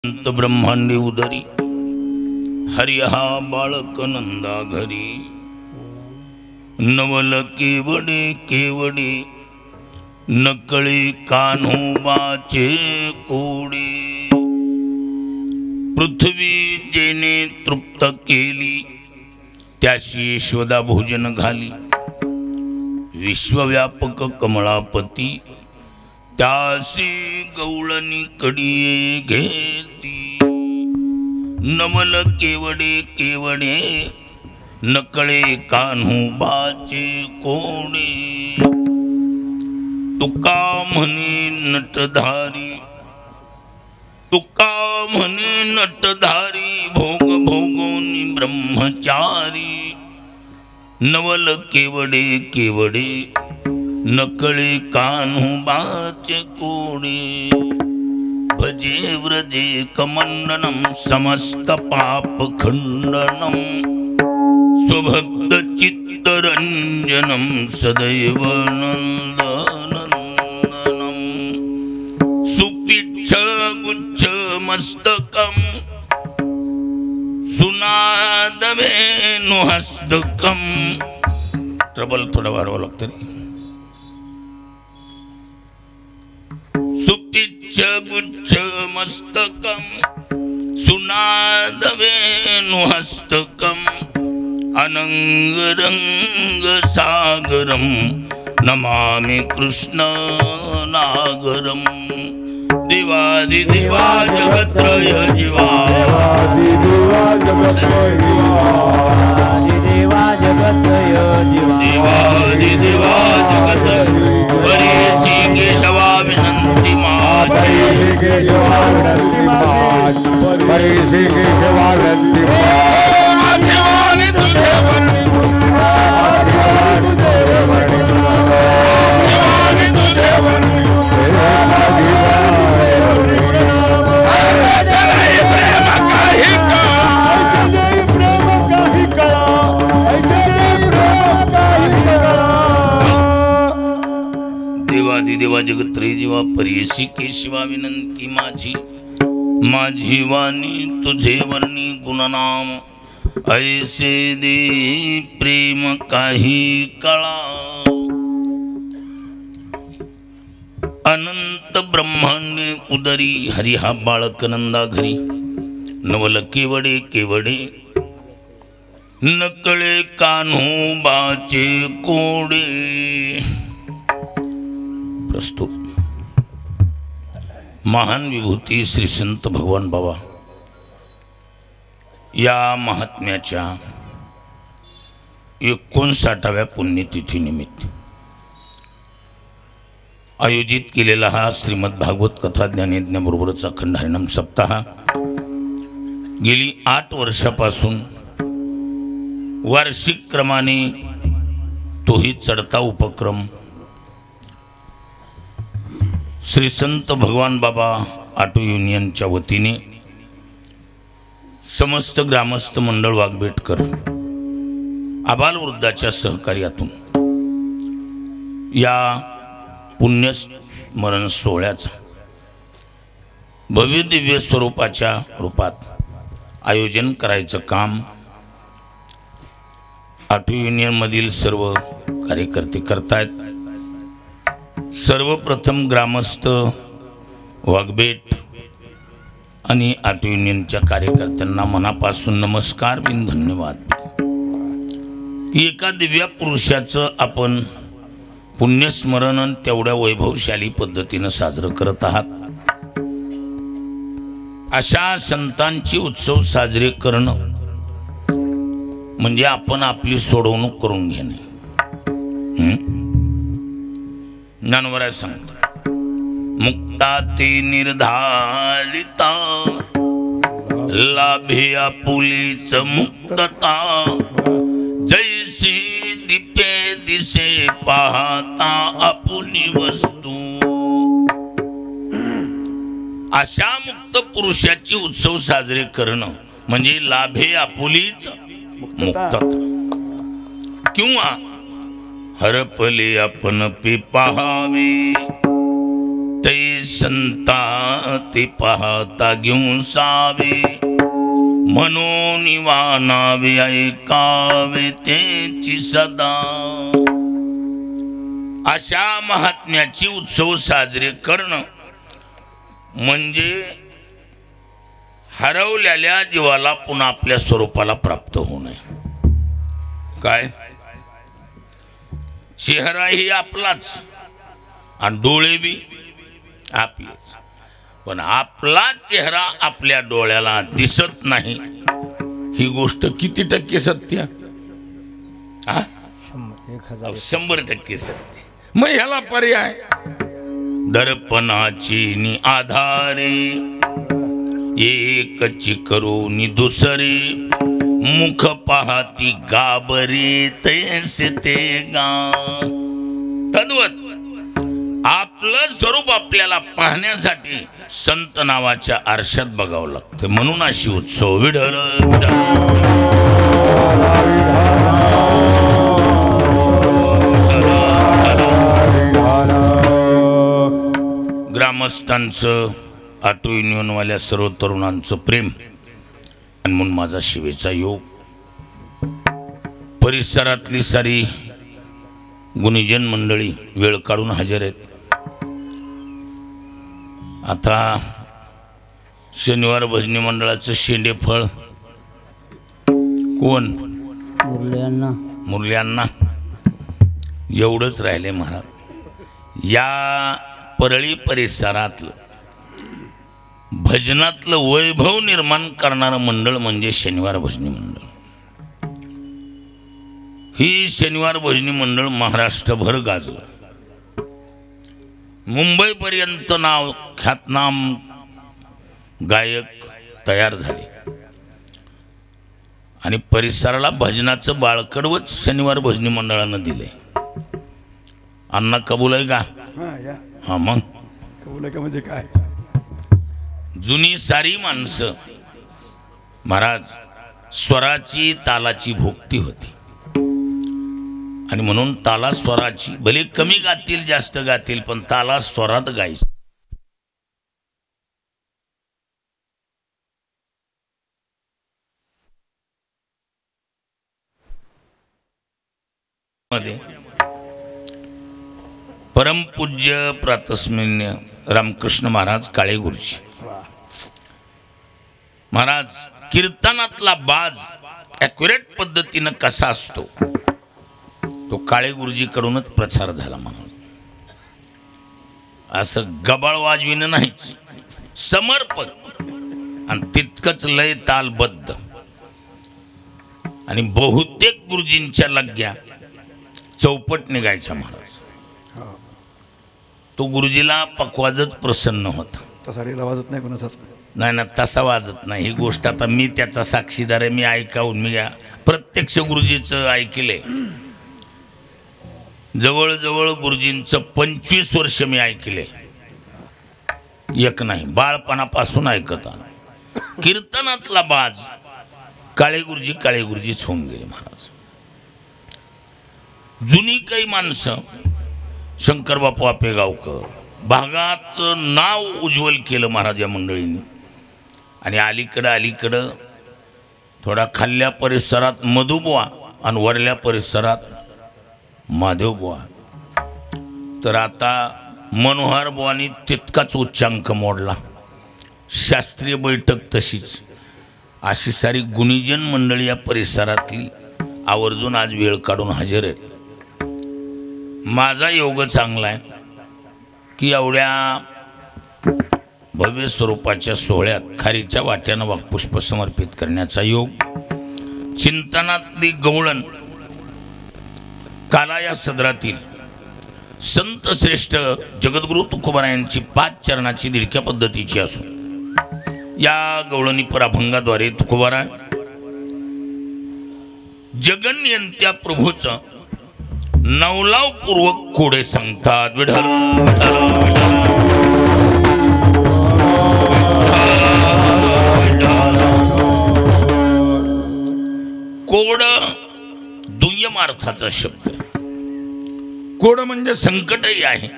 अंत ब्रह्मांडी उदरी हरि हा बाळक नंदा घरी नवल केवडे केवडे नकळी कान्होबाचे कोडे पृथ्वी जेने तृप्त केली त्याशी यशोदा भोजन घाली विश्वव्यापक कमळापती त्यासी गवळणी कडिये घेती नवल केवडे केवडे नकळे कान्होबाचे कोडे तुका म्हणे नटधारी तुका म्हणे नटधारी भोग भोगोनी ब्रह्मचारी नवल केवडे केवडे नकळे कान्होबाचे कोडे भजे व्रजे कमंडनम समस्त पाप खंडनम स्वभक्त चित्तरंजनम सदैव नंदनंदनम सुपिच्छ गुच्छ मस्तकम सुनादवेनुहस्तकम ट्रबल थोडा वाढवावं लागतं सुपिच्छ गुच्छ मस्तकम सुनादवेनुहस्तकम अनंगरंग सागरम नमामि कृष्ण नागरम दिवादि दिवा जगत्रय जीवा दिवा जगत्रय जीवा दिवादि दिवा जगत्रय हरि केशवा विनंती माते केशवा विनंती माते हरि केशवा विनंती देवा जगत्रय जीवा परेशी केशवा विनंती माझी माझी वाणी तुझे वर्णी गुणनाम ऐसे दे प्रेम काही कळा अनंत ब्रह्मांडे उदरी हरि हा बाळक नंदा घरी नवल केवडे केवडे नकळे कान्होबाचे कोडे प्रस्तुत महान विभूती श्री संत भगवान बाबा या महात्म्याच्या 59व्या पुण्यतिथीनिमित्त आयोजित केलेला हा श्रीमद भागवत कथा ज्ञानयज्ञ बरोबरच अखंड हरिनाम सप्ताह गेली 8 वर्षापासून वार्षिक क्रमाने तोही चढता उपक्रम श्री संत भगवान बाबा ऑटो युनियनच्या वतीने समस्त ग्रामस्थ मंडळ वाघबेटकर आबालवृद्धाच्या सहकार्यातून या पुण्यस्मरण सोहळ्याचा भव्य दिव्य स्वरूपाच्या रूपात आयोजन करायचं काम ऑटो युनियनमधील सर्व कार्यकर्ते करतायत। सर्वप्रथम ग्रामस्थ वाघबेट आणि ऑटो युनियनच्या कार्यकर्त्यांना मनापासून नमस्कार बिन धन्यवाद। एका दिव्या पुरुषाचं आपण पुण्यस्मरण तेवढ्या वैभवशाली पद्धतीनं साजरं करत आहात। अशा संतांची उत्सव साजरे करणं म्हणजे आपण आपली सोडवणूक करून घेणे। ज्ञानवराय सांगतो मुक्ता ते निर्धारिता लाभे आपुलीच मुक्तता जैसी दिपे दिसे पाहता आपुली वस्तू। अशा मुक्त पुरुषाची उत्सव साजरे करणं म्हणजे लाभे आपुलीच मुक्तता किंवा हरपले आपण पी पाहावे ते संता ते पाहता घेऊन सावे म्हणून वानावे ऐकावे तेची सदा. अशा महात्म्याची उत्सव साजरे करणं म्हणजे हरवलेल्या जीवाला पुन्हा आपल्या स्वरूपाला प्राप्त होणे. काय चेहरा ही आपलाच आणि डोळे बी आपलेच, पण आपला चेहरा आपल्या डोळ्याला दिसत नाही ही गोष्ट किती टक्के सत्य? 100% सत्य. मग ह्याला पर्याय दर्पणाची आधारे एकची करून दुसरे मुख पाहती गाबरे तैसे ते गा. तद्वत आपलं स्वरूप आपल्याला पाहण्यासाठी संत नावाच्या आरशात बघावं लागतं. म्हणून अशी उत्सव विढळ ग्रामस्थांचं, ऑटो युनियनवाल्या सर्व तरुणांचं प्रेम आणि म्हणून माझा शिवेचा योग. परिसरातली सारी गुणीजन मंडळी वेळ काढून हजर आहेत. आता शनिवार भजनी मंडळाचं शेंडेफळ कोण? मुरल्यांना जेवढंच राहिले महाराज. या परळी परिसरातलं भजनातलं वैभव निर्माण करणारं मंडळ म्हणजे शनिवार भजनी मंडळ. ही शनिवार भजनी मंडळ महाराष्ट्रभर गाजलं. मुंबईपर्यंत नाव ख्यातनाम गायक तयार झाले आणि परिसराला भजनाचं बाळकडवच शनिवार भजनी मंडळानं दिले. अण्णा कबूल आहे का? हा मग कबूल आहे का म्हणजे काय? जुनी सारी माणसं महाराज स्वराची तालाची भोगती होती आणि म्हणून ताला स्वराची भले कमी गातील जास्त गातील पण ताला स्वरात गायचं. मध्ये परमपूज्य प्रातस्मन्य रामकृष्ण महाराज काळे गुरुजी महाराज कीर्तनातला बाज ॲक्युरेट पद्धतीनं कसा असतो तो काळे गुरुजीकडूनच प्रचार झाला. म्हणून असं गबाळ वाजविणं नाहीच, समर्पक आणि तितकंच लय तालबद्ध. आणि बहुतेक गुरुजींच्या लग्या चौपट निघायच्या महाराज. तो गुरुजीला पकवाजच प्रसन्न होता. तसा रेला वाजत नाही कोणाचाच? नाही ना, तसा वाजत नाही. ही गोष्ट आता मी त्याचा साक्षीदार आहे. मी ऐकावून मी प्रत्यक्ष गुरुजीचं ऐकले. जवळजवळ गुरुजींचं 25 वर्ष मी ऐकले. एक नाही, बाळपणापासून ऐकत आलो. कीर्तनातला बाज काळे गुरुजीच होऊन गेले महाराज. जुनी काही माणसं शंकर बापू आपेगावकर भागात नाव उज्ज्वल केलं महाराज या मंडळींनी. आणि अलीकडं थोडा खाल्ल्या परिसरात मधुबुवा आणि वरल्या परिसरात माधवबुवा. तर आता मनोहर बुवानी तितकाच उच्चांक मोडला. शास्त्रीय बैठक तशीच. अशी सारी गुणीजन मंडळी या परिसरातली आवर्जून आज वेळ काढून हजर आहेत. माझा योग चांगला आहे की एवढ्या भव्य स्वरूपाच्या सोहळ्यात खारीच्या वाट्यानं वाक्पुष्प समर्पित करण्याचा योग. चिंतनातली गवळण काला या सदरातील संत श्रेष्ठ जगद्गुरु तुकोबारायांची 5 चरणाची दिडक्या पद्धतीची असून या गवळणी पराभंगाद्वारे तुकोबारा जगन्यंत्या प्रभूचं नवलावपूर्वक कोडे सांगतात. कोड दुय्यम अर्थाचा शब्द. कोड म्हणजे संकटही आहे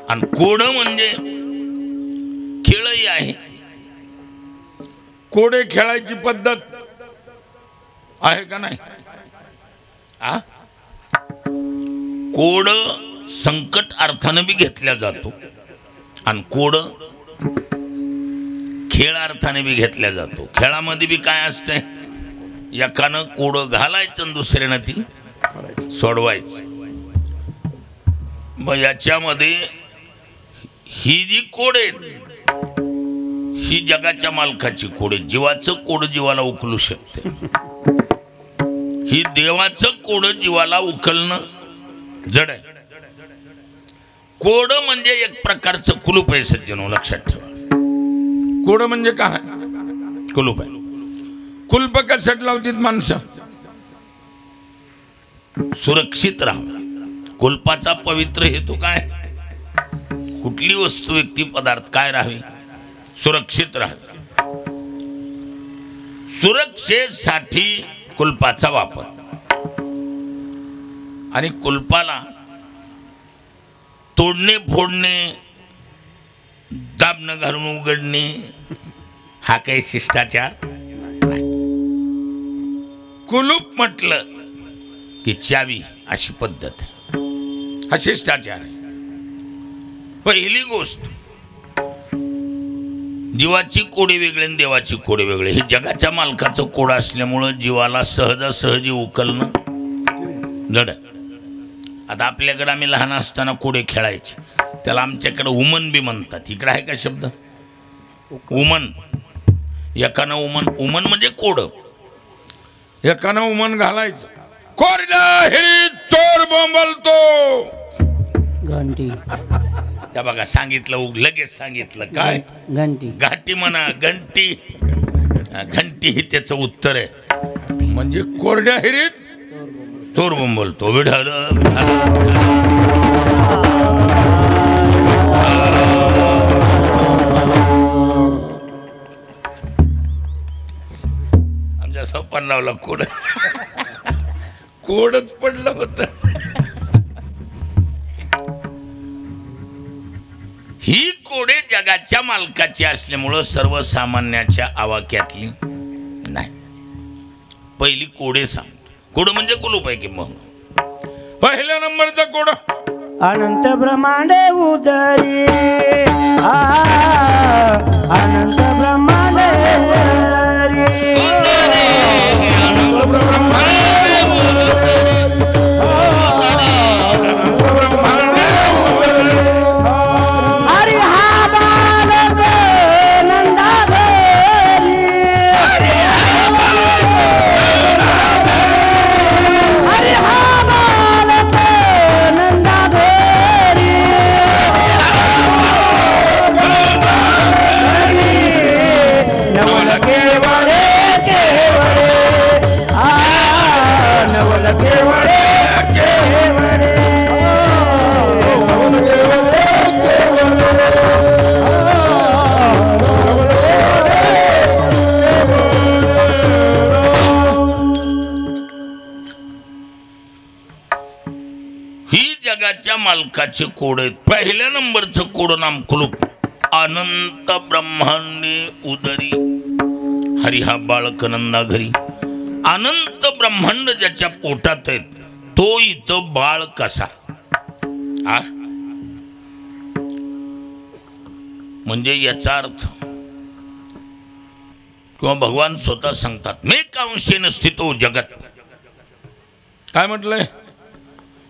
आणि कोड म्हणजे खेळही आहे. कोडे खेळायची पद्धत आहे का नाही? कोड संकट अर्थानं बी घेतला जातो आणि कोड खेळ अर्थाने बी घेतला जातो. खेळामध्ये बी काय असतंय, एकानं कोड घालायचं आणि दुसऱ्यानं ती सोडवायचं. मग याच्यामध्ये ही जी कोड आहे ही जगाच्या मालकाची कोड आहे. जीवाचं कोड जीवाला उकलू शकते. ही देवाचं कोड जीवाला उकलणं जड आहे. कोड म्हणजे एक प्रकारचं कुलूप आहे सज्जनो, लक्षात ठेवा. कोड म्हणजे काय? कुलूप आहे. कुलप कशात लावतात माणसं? सुरक्षित राहा. कुलपाचा पवित्र हेतू काय? कुठली वस्तू व्यक्ती पदार्थ काय राहावी? सुरक्षित राहावी. सुरक्षेसाठी कुलपाचा वापर. आणि कुलपाला तोडणे फोडणे दाबणं घालून उघडणे हा काही शिष्टाचार नाही. कुलूप म्हटलं की चावी अशी पद्धत आहे. हा शिष्टाचार आहे. पहिली गोष्ट, जीवाची कोडे वेगळे आणि देवाची कोडे वेगळे. हे जगाच्या मालकाचं कोड असल्यामुळं जीवाला सहजासहजी उकलणं जड आहे. आता आपल्याकडे आम्ही लहान असताना कोडे खेळायचे, त्याला आमच्याकडे उमन बी म्हणतात. इकडे आहे का शब्द उमन? एकानं उमन, उमन म्हणजे कोड. एकानं उमन घालायचं. कोरड्या हिरीत चोर बोंबलतो. घंटी. त्या बघा सांगितलं, लगेच सांगितलं. काय? घंटी. घाटी म्हणा, घंटी. घंटी ही त्याचं उत्तर आहे. म्हणजे कोरड्या हिरीत चोर बोंबलतो. विढाल आमच्या सोपानरावला कोड कोडच पडलं होतं. ही कोडे जगाच्या मालकाची असल्यामुळं सर्वसामान्याच्या आवाक्यातली नाही. पहिली कोडे सांग. कोड म्हणजे कुलूप आहे की मग. पहिल्या नंबरचा कोड अनंत ब्रह्मांड उदरी. अनंत ब्रह्मांड उदरी. हरी हा बालक नंदाघरी. हरी हा बालक नंदाघरी. नवल केवळे केवळे. नवल केवळे केवळे. ही जगाच्या मालकाचे कोड आहेत. पहिल्या नंबरचं कोड नाम कुलूप. अनंत ब्रह्मांडे उदरी. हरी हा बाळक नंदा घरी. अनंत ब्रह्मांड ज्याच्या पोटात आहेत तो इथं बाळ कसा? म्हणजे याचा अर्थ किंवा भगवान स्वतः सांगतात, मे कांशेन स्थितो जगत. काय म्हटलंय?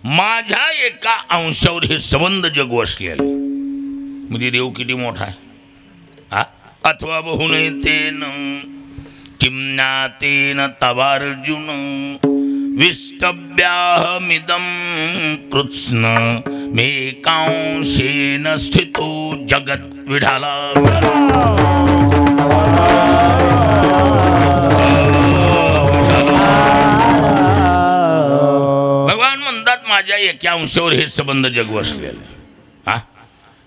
माझ्या एका अंशावर हे संबंध जग वसलेले. म्हणजे देव किती मोठा आहे. अथवा बहुनेतेन किम्नातेन तवार्जुन विष्टभ्याहमिदं कृत्स्न मे कांशेन स्थितो जगत. विढाला भगवान म्हणतात माझ्या एका अंशावर हे संबंध जग वसलेले.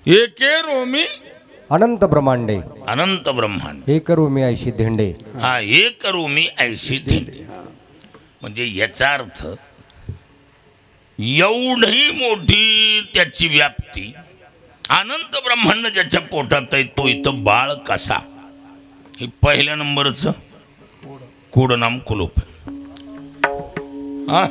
एके रोमी अनंत ब्रह्मांडे. अनंत ब्रह्मांड. एक रोमी ऐशी धेंडे. हा एक रोमी ऐशी धेंडे. म्हणजे याचा अर्थ एवढी मोठी त्याची व्याप्ती अनंत ब्रह्मांड ज्याच्या पोटात आहे तो इथं बाळ कसा, हे पहिल्या नंबरचं कोडनाम कुलूप आहे. हा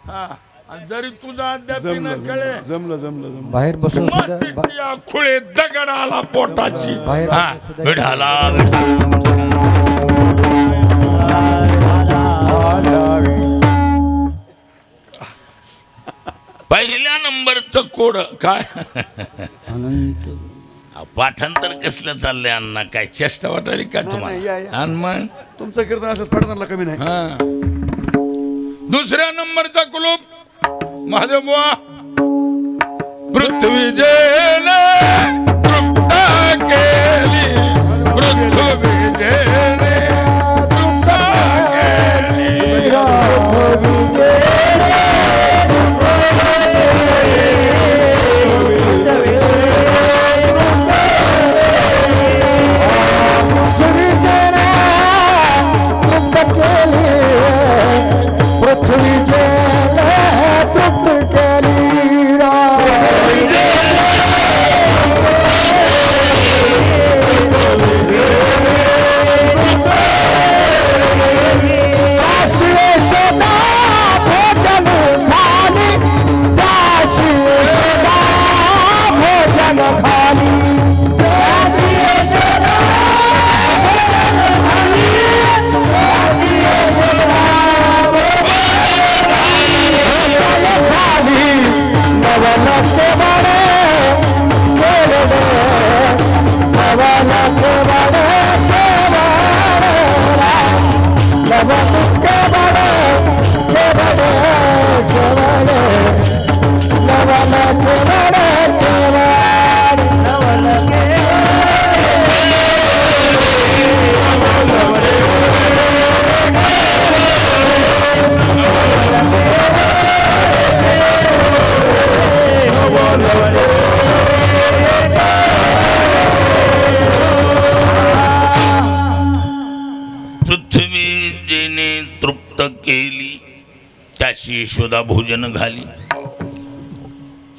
हा आणि जरी तुझा अद्याप जमलं न कळे जमलं जमलं जमलं बाहेर बसून सुद्धा या खुळे दगड आला पोटाची. बाहेर हा बसून सुद्धा विठाला विठाला. पहिल्या नंबरचं कोड काय पाठांतर कसलं चाललंय अण्णा, काय चेष्टा वाटायली का या, तुम्हाला? या. आणि मग तुमचं कीर्तन असं पाठवणारला कमी नाही. हा दुसऱ्या नंबरचा कुलूप महादेव बुवा. पृथ्वी जेले तृप्त केली, पृथ्वी जेले तृप्त केली. केली त्याची यशोदा भोजन घाली.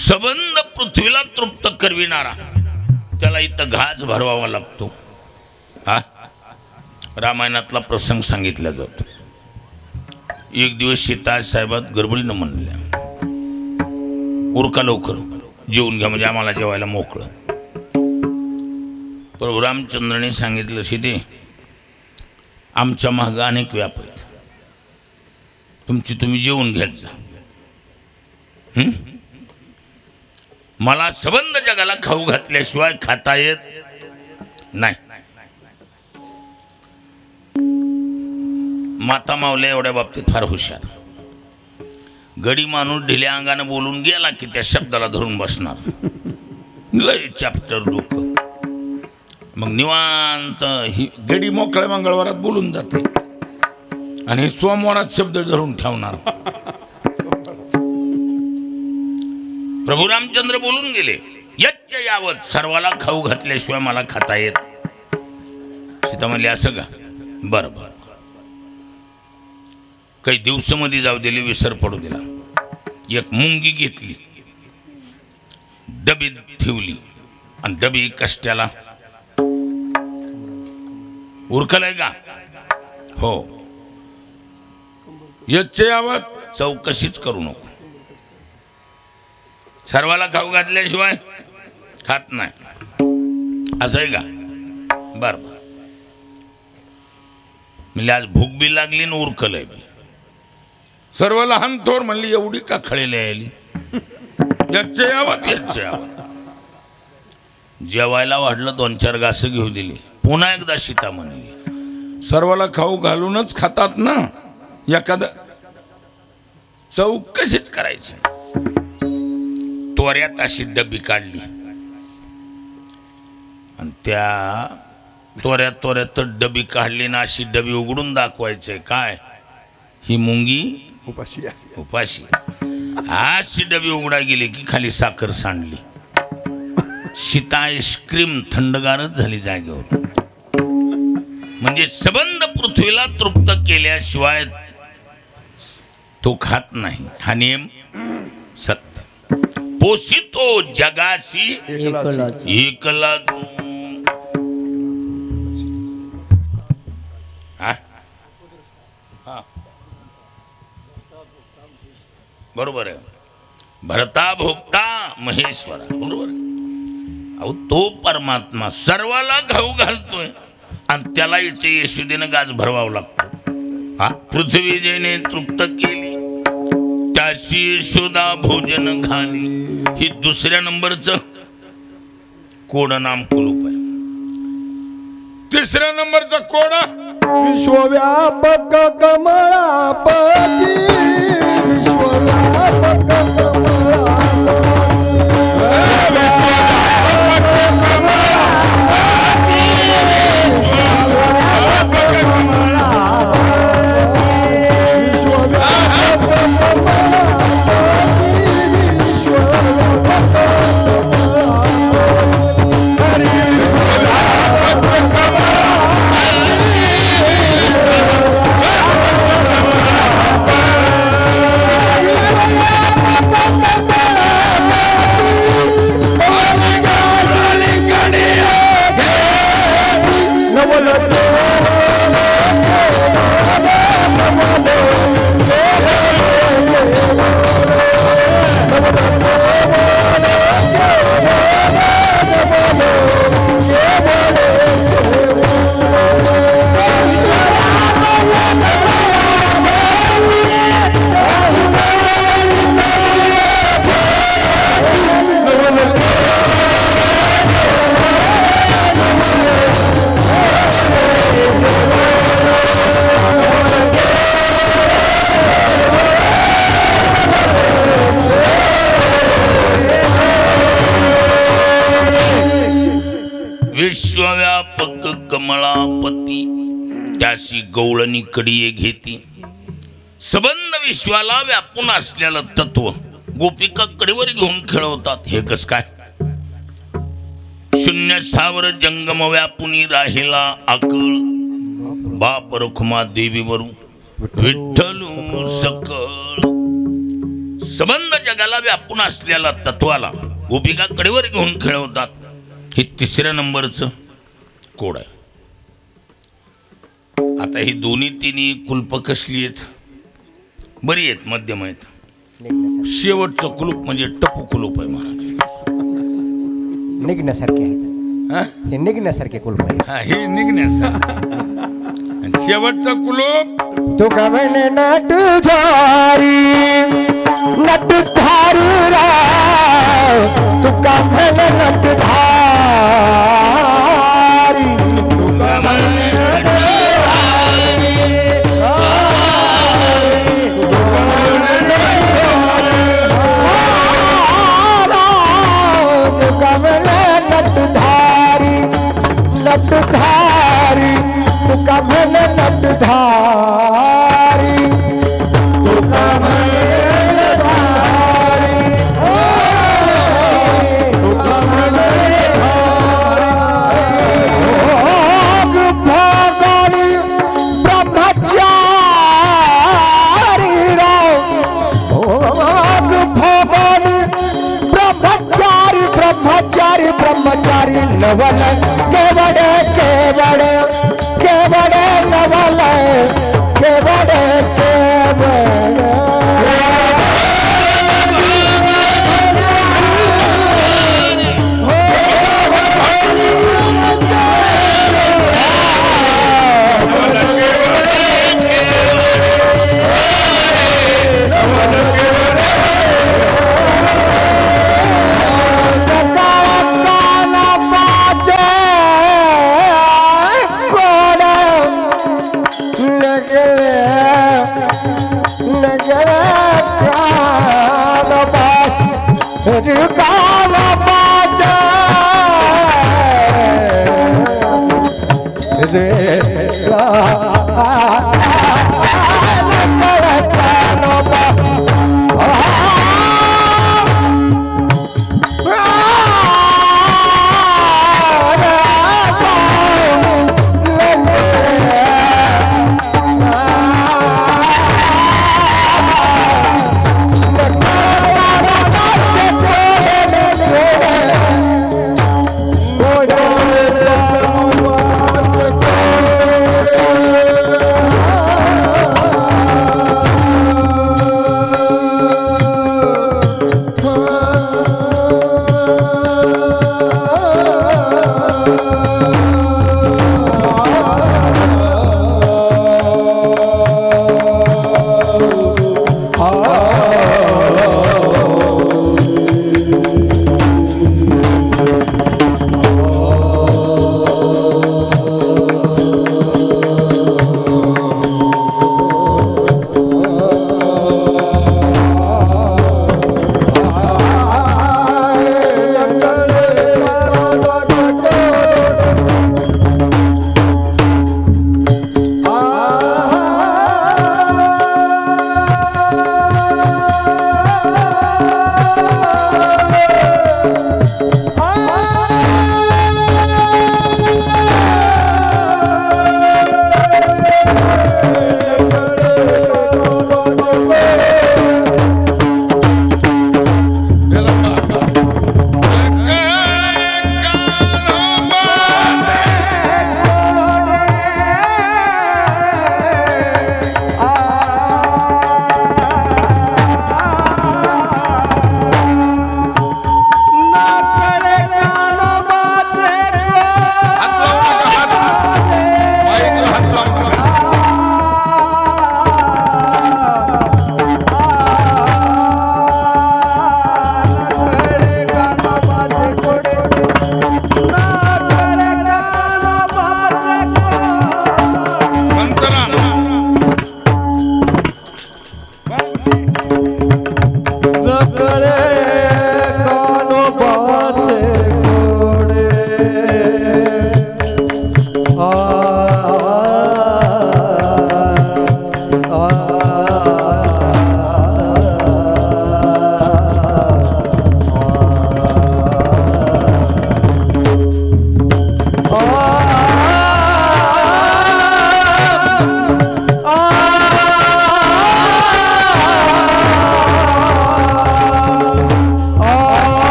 सबंध पृथ्वीला तृप्त करविणारा त्याला इथं घास भरवावा लागतो. हा रामायणातला प्रसंग सांगितला जातो. एक दिवस सीता साहेबात गडबडीनं म्हणल्या, उरका लवकर जेवून घ्या म्हणजे आम्हाला जेवायला मोकळं. प्रभू रामचंद्राने सांगितलं, सीते आमच्या मागं अनेक व्याप आहेत, तुमची तुम्ही जेवून घ्यायच जा. मला सबंध जगाला खाऊ घातल्याशिवाय खाता येत नाही. माता मावल्या एवढ्या बाबतीत फार हुशार. गडी माणूस ढिल्या अंगानं बोलून गेला की त्या शब्दाला धरून बसणार. लय चॅप्टर डोकं. मग निवांत ही गडी मोकळ्या मंगळवारात बोलून जाते आणि सोमवारात शब्द धरून ठेवणार. प्रभू रामचंद्र बोलून गेले, यच्च यावत सर्वाला खाऊ घातल्याशिवाय मला खाता येत. सीता म्हणली, असं का? बरं बरं. काही दिवसामध्ये जाऊ दिले, विसर पडू दिला. एक मुंगी घेतली, डबीत ठेवली आणि डबी कष्ट्याला उरकलंय का? हो. यच्च यावत चौकशीच करू नको, सर्वाला खाऊ घातल्याशिवाय खात नाही, असं आहे का? बरं बरं. म्हणजे आज भूक बी लागली ना उरकलंय बी. सर्व लहान थोर म्हणली, एवढी का खळेली आली? यच्च यावत यच्च यावत. जेवायला वाढलं, 2-4 घासं घेऊ दिली. पुन्हा एकदा सीता म्हणली, सर्वाला खाऊ घालूनच खातात ना, एखादा चौकशीच करायची. त्वऱ्यात अशी डबी काढली आणि त्या त्वऱ्यात डबी काढली ना, अशी डबी उघडून दाखवायचंय काय, ही मुंगी उपाशी आहे. उपाशी. अशी डबी उघडा गेली की खाली साखर सांडली. सीता आईस्क्रीम थंडगारच झाली जागेवर. म्हणजे सबंध पृथ्वीला तृप्त केल्याशिवाय तो खात नाही, हा नियम सत्य. पोसितो जगाशी एकलाच. एकला हा? हा. बरोबर आहे. भरता भोगता महेश्वरा, बरोबर आहे. अहो तो परमात्मा सर्वाला घाऊ घालतोय आणि त्याला इथे येशुदेनं गाज भरवावं लागतो. हा, पृथ्वी जेने तृप्त केली त्याशी यशोदा भोजन घाली. ही दुसऱ्या नंबरचं कोड नाम कुलूप आहे. तिसऱ्या नंबरचा कोडा विश्वव्यापक कमळापती विश्वव्यापक विश्वव्यापक कमळापती त्याशी गवळणी कडीये घेती. सबंध विश्वाला व्यापून असलेलं तत्व गोपिका कडेवर घेऊन खेळवतात. हे कस काय? शून्य स्थावर जंगम व्यापुनी राहिला आकळ बाप रखुमा देवीवरू विठ्ठलू सकळ. सबंध जगाला व्यापून असलेला तत्वाला गोपिका कडेवर घेऊन खेळवतात. हे तिसऱ्या नंबरचं कोड आहे. आता ही दोन्ही तिन्ही कुलप कसली आहेत? बरी आहेत, मध्यम आहेत. शेवटचं कुलूप म्हणजे टपू कुलूप आहे महाराज. निघण्यासारखे आहेत. हा? हे निघण्यासारखे कुलप आहे. हा, हे निघण्याचं. आणि शेवटचं कुलूप तू का म्हणे नटधारी नटधारी राव तू का म्हणे नटधारी तू का म्हणे नटधारी नटधारी तू का म्हणे नटधारी तू का म्हणे नटधारी तू का म्हणे भोगाली ब्रह्मचारी राव भोगाली ब्रह्मचारी ब्रह्मचारी ब्रह्मचारी नवल केवड केवड केवड नवल केवड केवड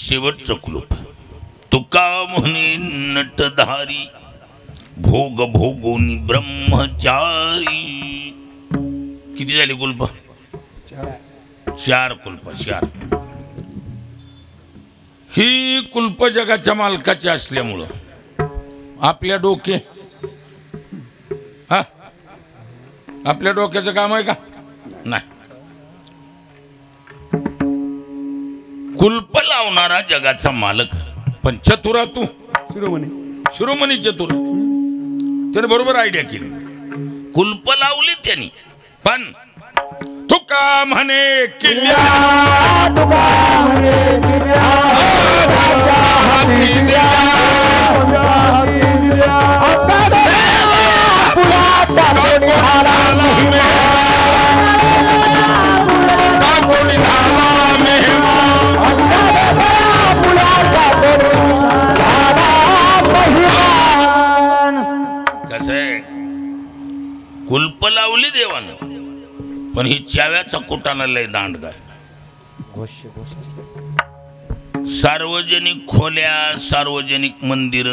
शेवटचं कुलूप. तुका म्हणे नटधारी भोग भोगोनी ब्रह्मचारी. किती झाली कुलप? 4 कुलप. 4. ही कुलप जगाच्या मालकाची असल्यामुळं आपल्या डोके हा आपल्या डोक्याचं काम आहे का? नाही. कुलप लावणारा जगाचा मालक, पण चतुरा तू शिरोमणी चतुर. त्याने बरोबर आयडिया केली. कुलप लावली त्यांनी, पण तुका म्हणे किल्ल्या कुलप लावली देवानं, पण ही चाव्याचा कुटाणा लय दांड काय. सार्वजनिक खोल्या, सार्वजनिक मंदिर,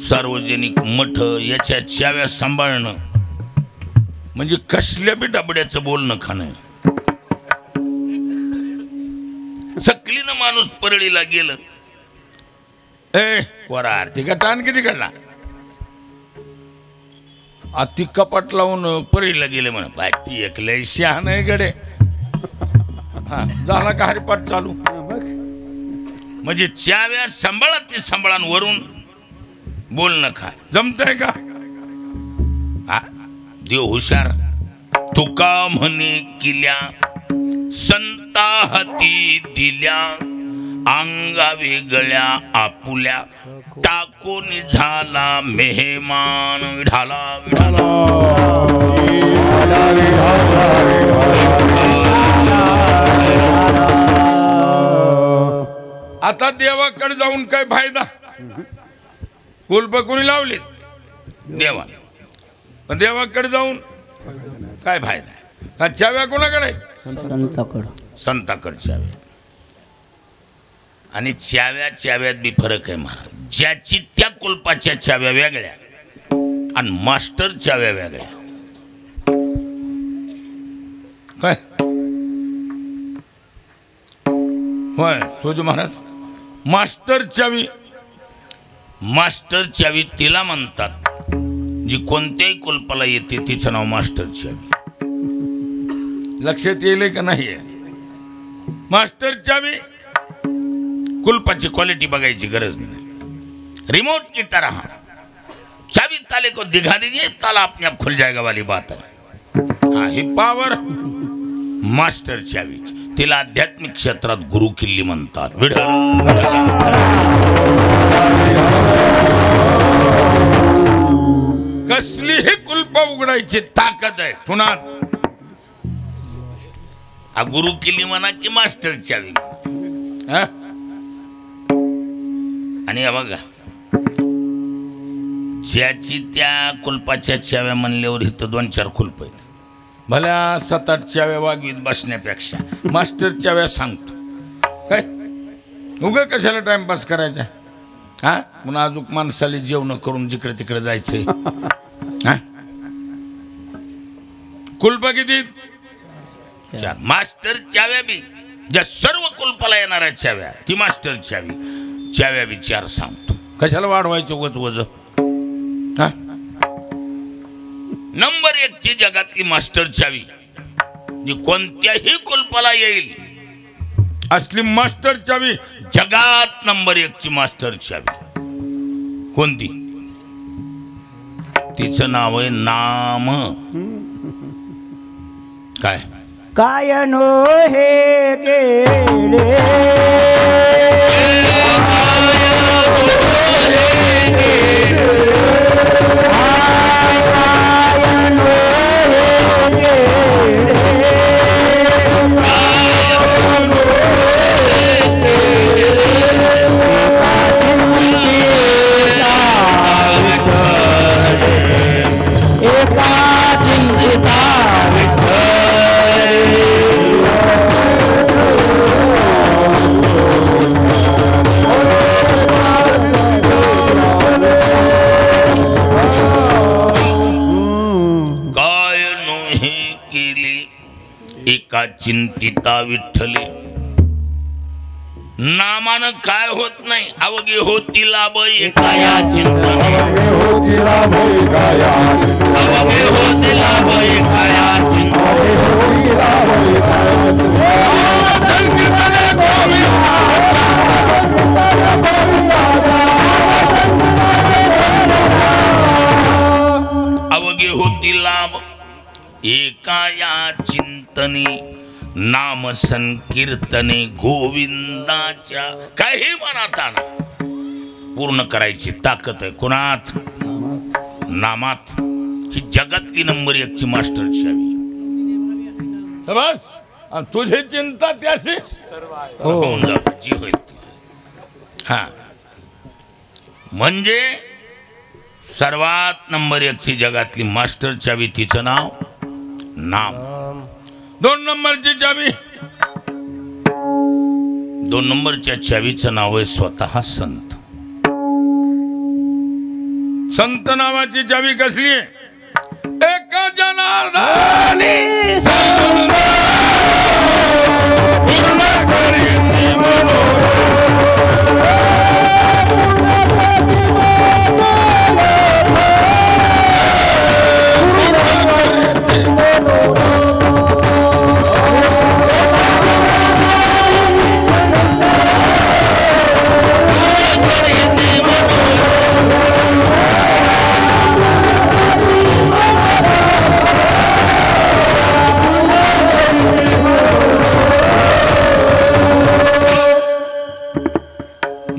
सार्वजनिक मठ याच्या चाव्या सांभाळणं म्हणजे कसल्या बी डबड्याचं बोलणं खाणं. सकलीनं माणूस परळीला गेलं, ए वरा आरती का टाण किती काढला, अति कपाट लावून परळीला गेले म्हणे. बाय ती एकलंय शहाण आहे गडे. हा झाला का हरिपाठ चालू. म्हणजे चाव्या सांभाळा ते सांभाळांवरून बोलणं खा जमतंय का? हा देव हुशार. तुका म्हणे किल्या संता हाती दिल्या, अंगा वेगळ्या आपुल्या, टाकून झाला मेहमान. विढाला विढाला आता देवाकडे जाऊन काय फायदा? कुलप कोणी लावले? देवा. पण देवाकडे जाऊन काय फायदा? चाव्या कोणाकडे? संताकडे चाव्या. आणि चाव्यात बी फरक आहे महाराज. ज्याची त्या कुलपाच्या चाव्या वेगळ्या आणि मास्टर चाव्या वेगळ्या. काय होय सोजू महाराज? मास्टर चावी तिला म्हणतात जी कोणत्याही कुलपाला येते, तिचं नाव मास्टर चावी. लक्षात येईल का नाही? मास्टर चावी कुलपाची क्वालिटी बघायची गरज नाही. रिमोट की तरह चाबी ताले को दिखा दीजिए, ताला अपने आप खुल जाएगा वाली बात है. हाँ ही पावर मास्टर चावी. तिला आध्यात्मिक क्षेत्रात गुरु किल्ली म्हणतात. कसलीही कुलप उघडायची ताकद आहे कुणात. हा गुरु किल्ली म्हणा की मास्टर चावी. आणि हे बघा, ज्याची त्या कुलपाच्या चाव्या म्हणल्यावर इथं 2-4 कुलप आहेत. भल्या 7-8 चाव्या वागवीत बसण्यापेक्षा मास्टर चाव्या सांगतो. काय उगा कशाला टाइमपास करायचा? हा पुन्हा अजून माणसाला जेवण करून जिकडे तिकडे जायचंय. हा कुलप किती? 4. मास्टर चाव्या बी ज्या सर्व कुलपाला येणाऱ्या चाव्या ती मास्टर चावी. चाव्या बी 4 सांगतो. कशाला वाढवायचं उगाच वज? हा नंबर 1 ची जगातली मास्टर चावी जी कोणत्याही कुलपाला येईल असली मास्टर चावी. जगात नंबर 1 ची मास्टर चावी कोणती? तिचं नाव आहे नाम. काय काय नो हे केले हे केले एका चिंतिता विठ्ठले. नामानं काय होत नाही, अवघे होती लाभ एका या चिंतने. अवघे होती लाभ एका या चिंतने. अवघे होती लाभ एका या चिंतने. नाम संकीर्तने गोविंदाच्या. काही मनात आणा, पूर्ण करायची ताकद आहे कुणात? नामात. ही जगातली नंबर 1ची मास्टर चावी. बस तुझी चिंता त्याशी होऊन जात जी होईल ती. हा म्हणजे सर्वात नंबर 1ची जगातली मास्टर चावी, तिचं नाव नाम. 2 नंबरची चावी, 2 नंबरच्या चावीचं नाव आहे स्वतः संत. संत नावाची चावी कसली आहे? एका जनार्दनी पूर्ण करीन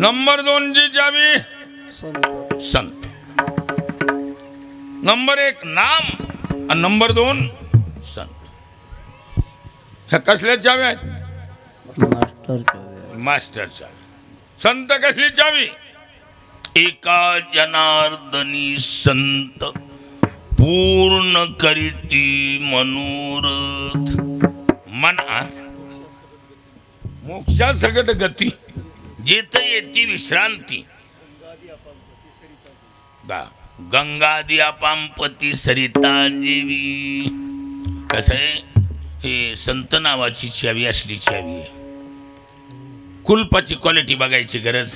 नंबर 2 ची चावी संत. नंबर 1 नाम आणि नंबर 2 संत. ह्या कसल्या चावी आहेत? मास्टर चावी. संत कसली चावी? एका जनार्दनी संत पूर्ण करीती मनोरथ. मनात मोक्षा सगट गती. जेथ येती विश्रांती. गंगादी अपांपती सरिता जीवी. कसं आहे, हे संत नावाची चावी असली चावी आहे. कुलपाची क्वालिटी बघायची गरज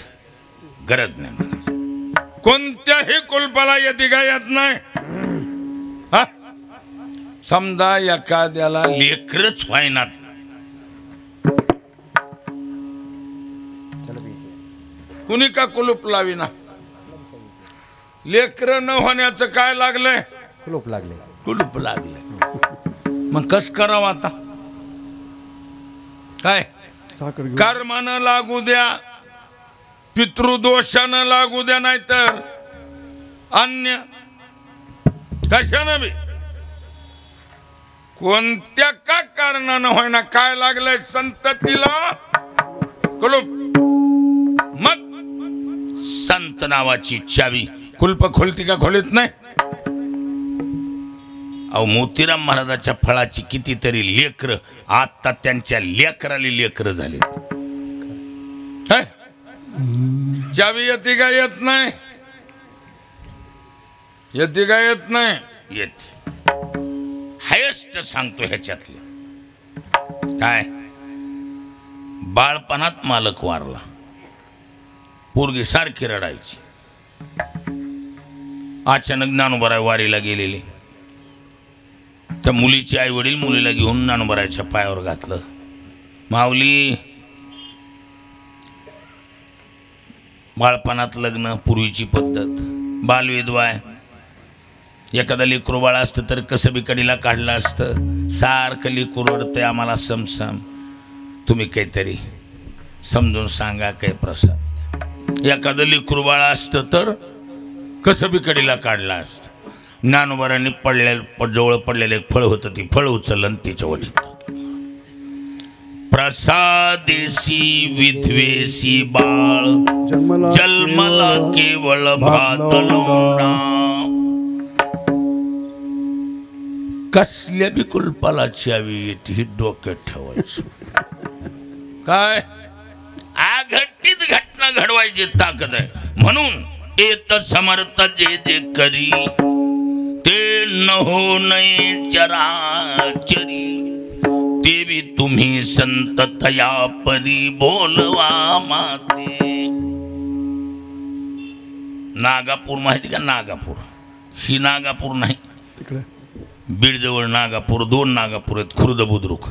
नाही म्हणायचं. कोणत्याही कुलपाला येते का येत नाही. हा? समजा एखाद्याला लेकरच व्हायनात, कुणी का कुलूप लावीना. लेकर न होण्याचं काय लागलंय? कुलूप लागले. कुलूप लागलंय. मग कस करावं आता? काय साखर घेऊन कर्मानं लागू द्या, पितृदोषानं लागू द्या, नाहीतर अन्य कशानं बी कोणत्या का कारणानं होईना काय लागलंय संततीला कुलूप. मग संत नावाची चावी. कुलप खोलती का खोलीत नाही? अहो मोतीराम महाराजाच्या फळाची कितीतरी लेकर आता त्यांच्या लेकराली लेकर झाले. चावी येते का येत नाही? येते का येत नाही? येते. हायस्ट सांगतो ह्याच्यातलं काय, बाळपणात मालक वारला, पोरगी सारखी रडायची. अचानक ज्ञानोबराय वारीला गेलेले. त्या मुलीचे आई वडील मुलीला घेऊन ज्ञानोबरायच्या पायावर घातलं. माऊली, बाळपणात लग्न, पूर्वीची पद्धत, बालविधवाय. एखादा लेकरू बाळ असतं तर कसं बी कडीला काढलं असतं. सारखं लेकरू रडतंय, आम्हाला समसम. तुम्ही काहीतरी समजून सांगा, काही प्रसाद. एखादं लेकरू बाळ असतं तर कसं बी कडीला काढलं असतं. ज्ञानोबारांनी जवळ पडलेलं एक फळ होतं, ती फळ उचललं आणि तिच्या वडील. प्रसादेसी विधवेसी बाळ जन्मला केवळ भात लोंढा. कसल्या बी कुलपाला चावी येते, ही डोक्यात ठेवायची. काय अघटित घटना घडवायची ताकद आहे. म्हणून येत समर्थ जे जे करी ते न हो नये चराचरी ते बी तुम्ही संत तया परी बोलवा माते. नागापूर माहिती का? नागापूर ही नागापूर नाही, तिकडे बीडजवळ नागापूर, 2 नागापूर आहेत, खुर्द बुद्रुक.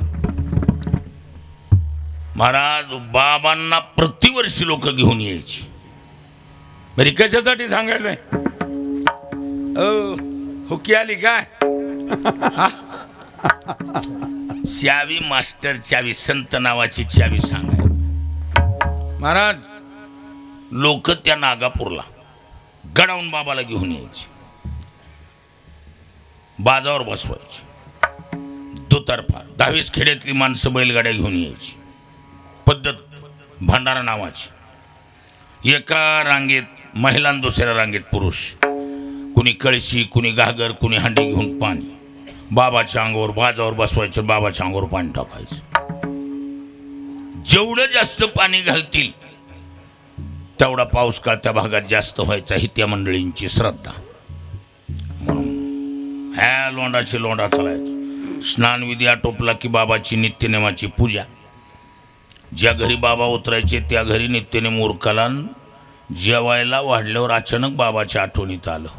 महाराज बाबांना प्रतिवर्षी लोक घेऊन यायची. बरी कशासाठी सांगायलोय? हुकी आली काय? चावी मास्टर चावी, संत नावाची चावी सांगाय. महाराज लोक त्या नागापूरला गडावून बाबाला घेऊन यायचे, बाजावर बसवायचे. दुतर्फा 10-20 खेड्यातली माणसं बैलगाड्या घेऊन यायची. पद्धत भंडारा नावाची. एका रांगेत महिला, दुसऱ्या रांगेत पुरुष. कुणी कळशी, कुणी घागर, कुणी हांडी घेऊन पाणी. बाबाच्या अंगावर बाजावर बसवायचं, बाबाच्या अंगावर पाणी टाकायचं. जेवढं जास्त पाणी घालतील तेवढा पाऊस काळ त्या भागात जास्त व्हायचा ही त्या मंडळींची श्रद्धा. म्हणून ह्या लोंडाची लोंडा चालायचं. स्नानविधी आटोपला की बाबाची नित्यनेमाची पूजा. ज्या घरी बाबा उतरायचे त्या घरी नित्यनेम उरकाला. जेवायला वाढल्यावर अचानक बाबाच्या आठवणीत आलं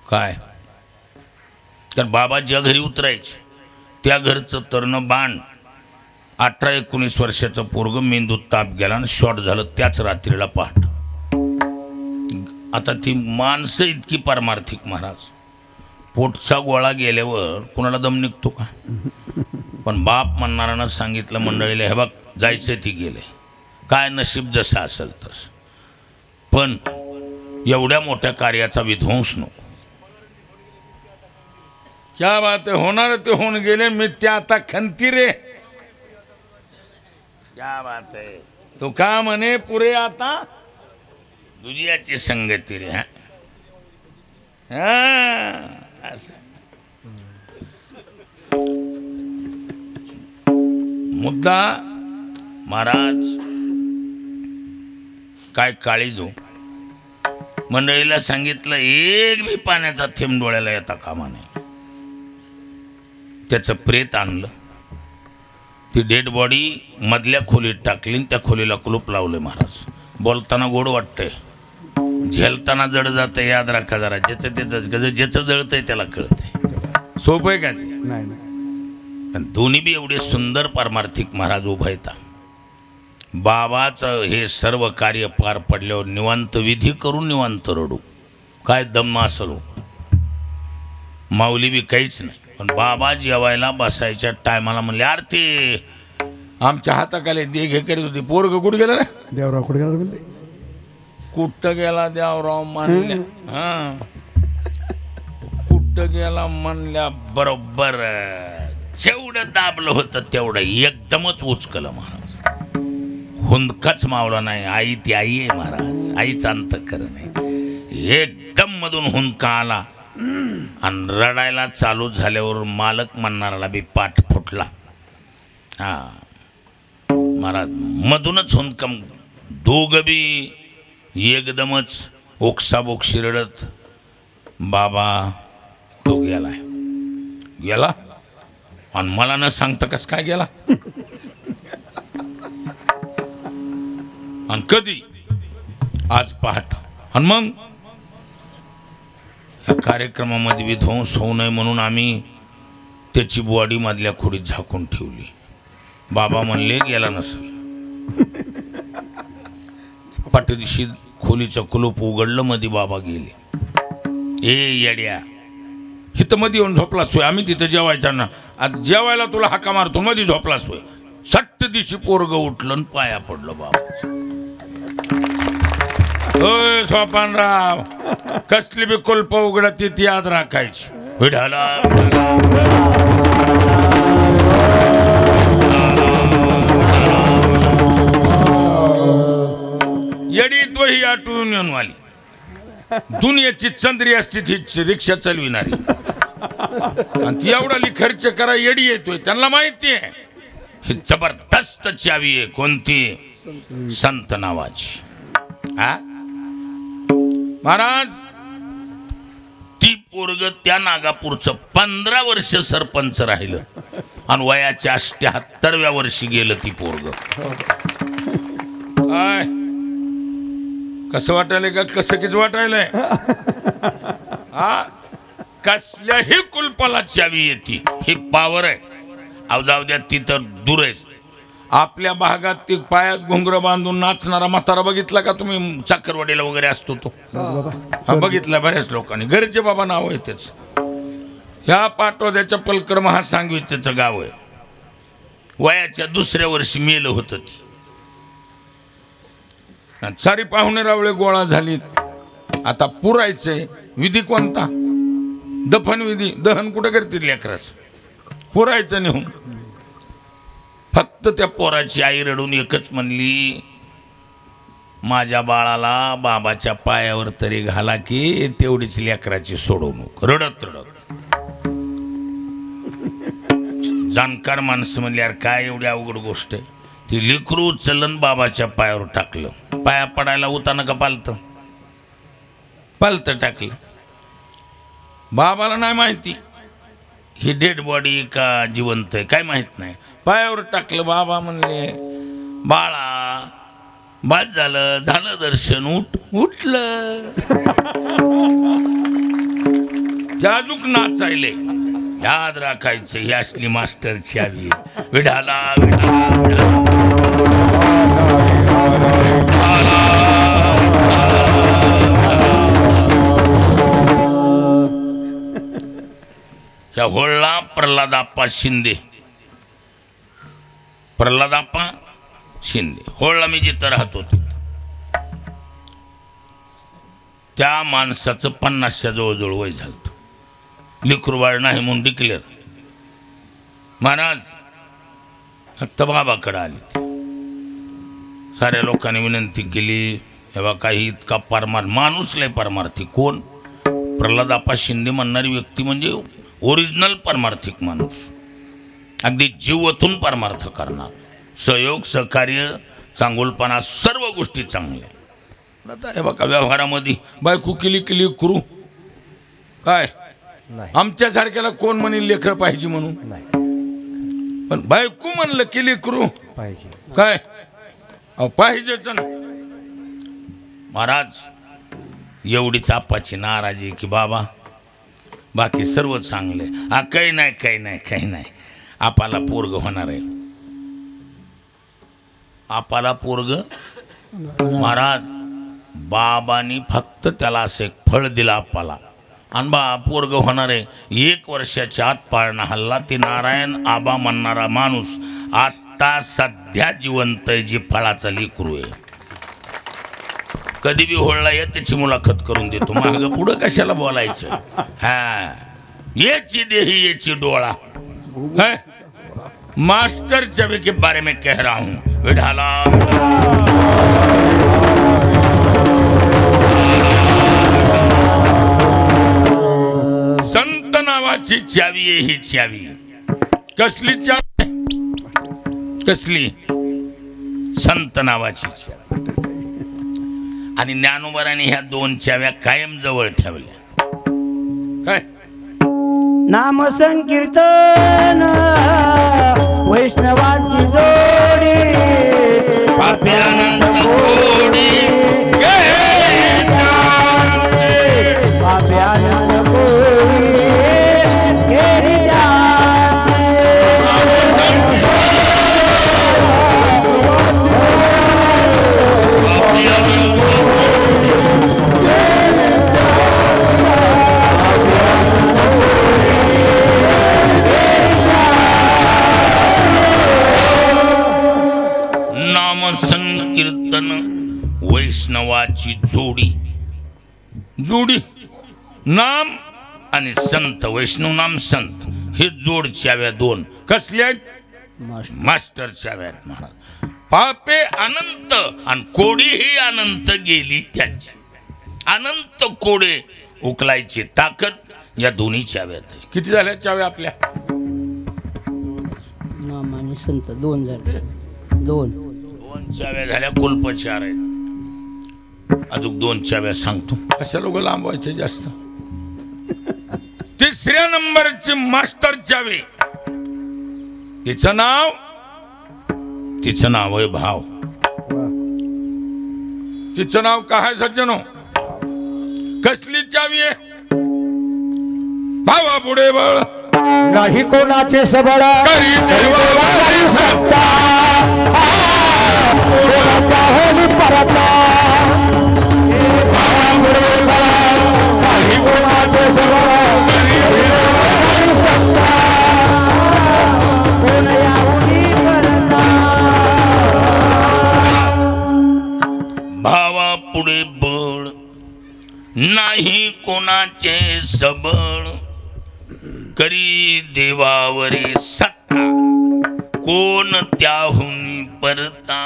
काय? कारण बाबा ज्या घरी उतरायचे त्या घरचं तरण बाण 18-19 वर्षाचं पोरग मेंदूत ताप गेला आणि शॉर्ट झालं त्याच रात्रीला पहाट. आता ती माणसं इतकी पारमार्थिक महाराज. पोटचा गोळा गेल्यावर कुणाला दम निघतो का? पण बाप म्हणणाऱ्यानं सांगितलं मंडळीला, हे बघ जायचं ती गेले, काय नशीब जसं असेल तसं, पण एवढ्या मोठ्या कार्याचा विध्वंस नको. क्या बात आहे, होणार ते होऊन गेले. मी त्या आता खंती रे. क्या बात आहे. तो का म्हणे पुरे आता दुनियाची संगती रे. असं मुद्दा महाराज काय काळीजो. मंडळीला सांगितलं एक भी पाण्याचा थेंब डोळ्याला येता कामा नाही. त्याचं प्रेत आणलं, ती डेड बॉडी मधल्या खोलीत टाकली, त्या खोलीला कुलूप लावले. महाराज बोलताना गोड वाटतंय, झेलताना जड जातं. याद राखा जरा, ज्याचं जळतंय त्याला कळतंय. सोपं आहे का ते? नाही नाही. पण दोन्ही बी एवढे सुंदर पारमार्थिक महाराज उभा येतात. बाबाचं हे सर्व कार्य पार पडल्यावर निवांत विधी करून निवांत रडू. काय दम असलो माऊली बी काहीच नाही. पण बाबा जेवायला बसायच्या टायमाला म्हणले, अरे ते आमच्या हाताखाली दे घे करीत होती. पोरग कुठं गेलं रे? देवराव कुठे गेला म्हणले? कुठं गेला देवराव म्हणल्या. कुठं गेला म्हणल्या बरोबर जेवढं दाबलं होतं तेवढं एकदमच उचकलं महाराज. हुंदकाच मावला नाही. आई ती आई आहे महाराज, आईचा अंतःकरण आहे. एकदम मधून हुंदका आला आणि रडायला चालू झाल्यावर मालक म्हणणाराला बी पाठ फुटला. महाराज मधूनच हुंदकम. दोघं बी एकदमच ओक्साबोक्षी रडत. बाबा तो गेला आणि मला न सांगता कस काय गेला आणि कधी? आज पहाट. आणि मग ह्या कार्यक्रमामध्ये विध्वंस होऊ नये म्हणून आम्ही त्याची बॉडी मधल्या खोडीत झाकून ठेवली. बाबा म्हणले गेला नसेल. पाठदिशी खोलीचं कुलूप उघडलं, मध्ये बाबा गेले. ए येड्या, हिथं मध्ये येऊन झोपला सोय. आम्ही तिथं जेवायचा ना. आज जेवायला तुला हाका मारतो, मध्ये झोपला सोय. सट्ट दिवशी पोरग उठलं आणि पाया पडलं बाबा. होय सोपानराव, कसली बी कुलप उघडा ती याद राखायची. विढाला येडी तो ही आटून येऊन वाली. दुनियाची चंद्री असती ती रिक्षा चालविणारी. आणि ती एवढा खर्च करा येडी येतोय. त्यांना माहिती आहे ही जबरदस्त चावी आहे. कोणती? संत नावाची. महाराज ती पोरग त्या नागापूरचं 15 वर्ष सरपंच राहिलं आणि वयाच्या 78व्या वर्षी गेलं ती पोरग. काय कसं वाटायलंय का कसं किती वाटायलंय हा कसल्याही कुलपाला चावी येते, ही पावर आहे. अहो जाऊ द्या ती तर दूर आहे. आपल्या भागात ती पायात घुंगरं बांधून नाचणारा म्हातारा बघितला का तुम्ही? चाकरवाडीला वगैरे असतो तो. हा बघितला बऱ्याच लोकांनी. घरचे बाबा नाव आहे त्याच. ह्या पाटोद्याच्या पलकड महासांगवी त्याचं गाव आहे. वयाच्या 2ऱ्या वर्षी मेलं होतं ती. सारी पाहुणे रावळे गोळा झाली. आता पुरायचंय. विधी कोणता? दफन विधी. दहन कुठं करतील लेकराचं? पुरायचं नेऊन. फक्त त्या पोराची आई रडून एकच म्हणली, माझ्या बाळाला बाबाच्या पायावर तरी घाला की तेवढीच लेकराची सोडवणूक. रडत रडत जाणकार माणसं म्हणली, यार काय एवढी अवघड गोष्ट आहे. ती लेकरू उचलून बाबाच्या पायावर टाकलं. पाया पडायला उतानं का पालतं? पालतं टाकलं. बाबाला नाही माहिती ही डेड बॉडी का जिवंत आहे काय माहित नाही. पायावर टाकलं. बाबा म्हणले, बाळा बाद झालं झालं दर्शन, उठलं. जाजूक नाचायले. याद राखायचं ही असली मास्टरची आवी. विढाला विढाला विढाला. त्या होळला प्रल्हादाप्पा शिंदे. प्रल्हादाप्पा शिंदे होळला मी जिथं राहतो तिथं त्या माणसाचं 50च्या जवळजवळ वय झालं. लेकरूबाळ नाही म्हणून डिक्लेअर. महाराज फक्त बाबाकडे आले. साऱ्या लोकांनी विनंती केली, तेव्हा काही इतका परमार माणूस लय परमार्थी. कोण? प्रल्हादाप्पा शिंदे म्हणणारी व्यक्ती म्हणजे ओरिजिनल परमार्थिक माणूस. अगदी जीवातून परमार्थ करणार. सहयोग सहकार्य चांगुलपणा सर्व गोष्टी चांगल्या. आता हे बघा व्यवहारामध्ये बायको केली केली करू काय नाही. आमच्यासारख्याला कोण म्हणेल लेकर पाहिजे म्हणून? नाही पण बायको म्हणलं केली करू पाहिजे. काय पाहिजेच ना. महाराज एवढीच आपाची नाराजी की बाबा बाकी सर्व चांगले. काही नाही काही नाही काही नाही. आपाला पोरग होणार आहे. आपाला पोरग. महाराज बाबांनी फक्त त्याला असं एक फळ दिलं आपाला आणि पोरग होणार आहे. 1 वर्षाच्या आत पाळणा हल्ला. ती नारायण आबा म्हणणारा माणूस आता सध्या जिवंत आहे. जी फळाचा लेकरू आहे. कधी बी होळला ये त्याची मुलाखत करून देतो. माग पुढं कशाला बोलायचं? हा येची देही येची डोळा है मास्टर छवि के बारे में कह रहा हूं. विढाला संत नावाची चावी आहे ही चावी. कसली चावी? कसली? संत नावाची चावी. आणि ज्ञानोबराने ह्या 2 चाव्या कायम जवळ ठेवल्या. काय? नाम संकीर्तन वैष्णवांची जोडी. पापी आनंद कोडी पापी आनंद कोडी गेली जाते. संकीर्तन वैष्णवाची जोडी. जोडी नाम आणि संत. वैष्णव नाम संत हे जोड चाव्या 2. कसल्या? मास्टर चाव्यात महाराज. पापे अनंत आणि कोडी ही अनंत गेली त्यांची. अनंत कोडे उकलायची ताकद या दोन्ही चाव्यात आहे. किती झाल्या चाव्या आपल्या? नाम आणि संत 2 झाले. 2 चाव्या झाल्या. कुलप 4 आहेत. अजून 2 चाव्या सांगतो. अशा लोक लांबवायचे जास्त. तिसऱ्या नंबरची मास्टर चावी, तिचं नाव आहे भाव. तिचं नाव काय सज्जनो? कसली चावी आहे? भावा पुढे बळ नाही कोणाचे सबळ, करी देवावरी सत्ता कोणाच्या होली परता. भावापुढे बळ, नाही कोणाचे सबळ, करी देवावरी सत्ता कोणया उडी करता. भावा पुढे बळ, नाही कोणाचे सबळ, करी देवावरी सत्ता, कोण त्याहून परता.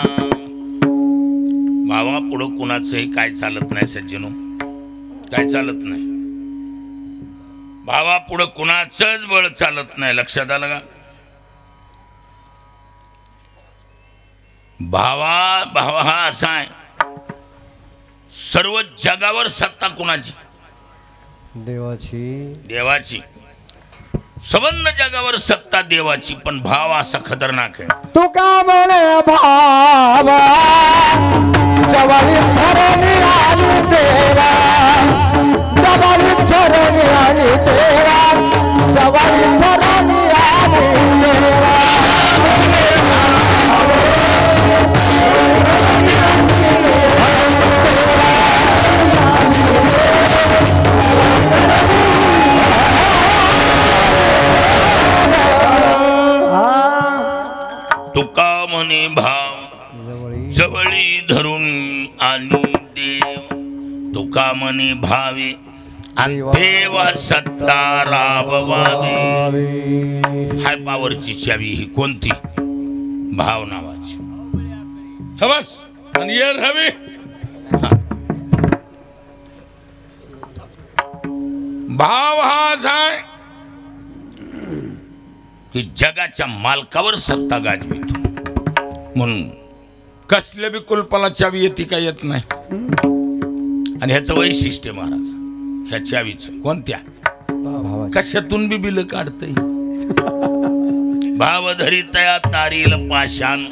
भावा पुढं कोणाचंही काय चालत नाही सज्जनो, काय चालत नाही. भावा पुढं कुणाचंच बळ चालत नाही. लक्षात आलं का? भावा हा असा आहे, सर्व जगावर सत्ता कुणाची? देवाची. संबंध जगावर सत्ता देवाची, पण भाव असा खतरनाक आहे. तू का म्हणे भावा जवानी धरणी आली तेरा, जवानी धरणी आली तेरा, जवानी धरणी आली तेरा. तुका म्हणे भाव जवळी धरून आणि देव, तुका म्हणे भावे आणि देवा सत्ता राबवावी. हाय पावरची चावी ही कोणती? भाव नावाची. समज आणि ये रवी. भाव हा असा आहे की जगाच्या मालकावर सत्ता गाजवितो. म्हणून कसल्या बी कुलपाला चावी येते का येत नाही. आणि ह्याचं वैशिष्ट्य महाराज, ह्या चावीचं कोणत्या? कशातून बी बिल काढतय. भाव धरितया तारील पाषाण,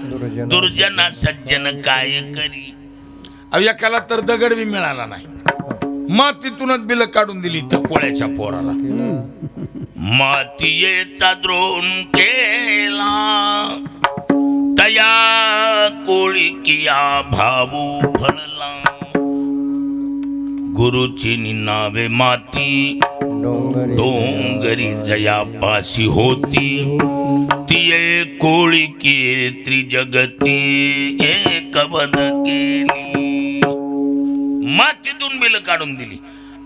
दुर्जना सज्जन काय करी. अव एकाला तर दगड बी मिळाला नाही, मातीतूनच बिल काढून दिली त्या कोळ्याच्या पोराला. मातीयेचा द्रोण केला, तया कोळी किया भाऊ फळला. गुरुची नावे माती डोंगरी जयापाशी होती, तिये कोळी की त्रिजगती एक बद केली. मातीतून बिल काढून दिली.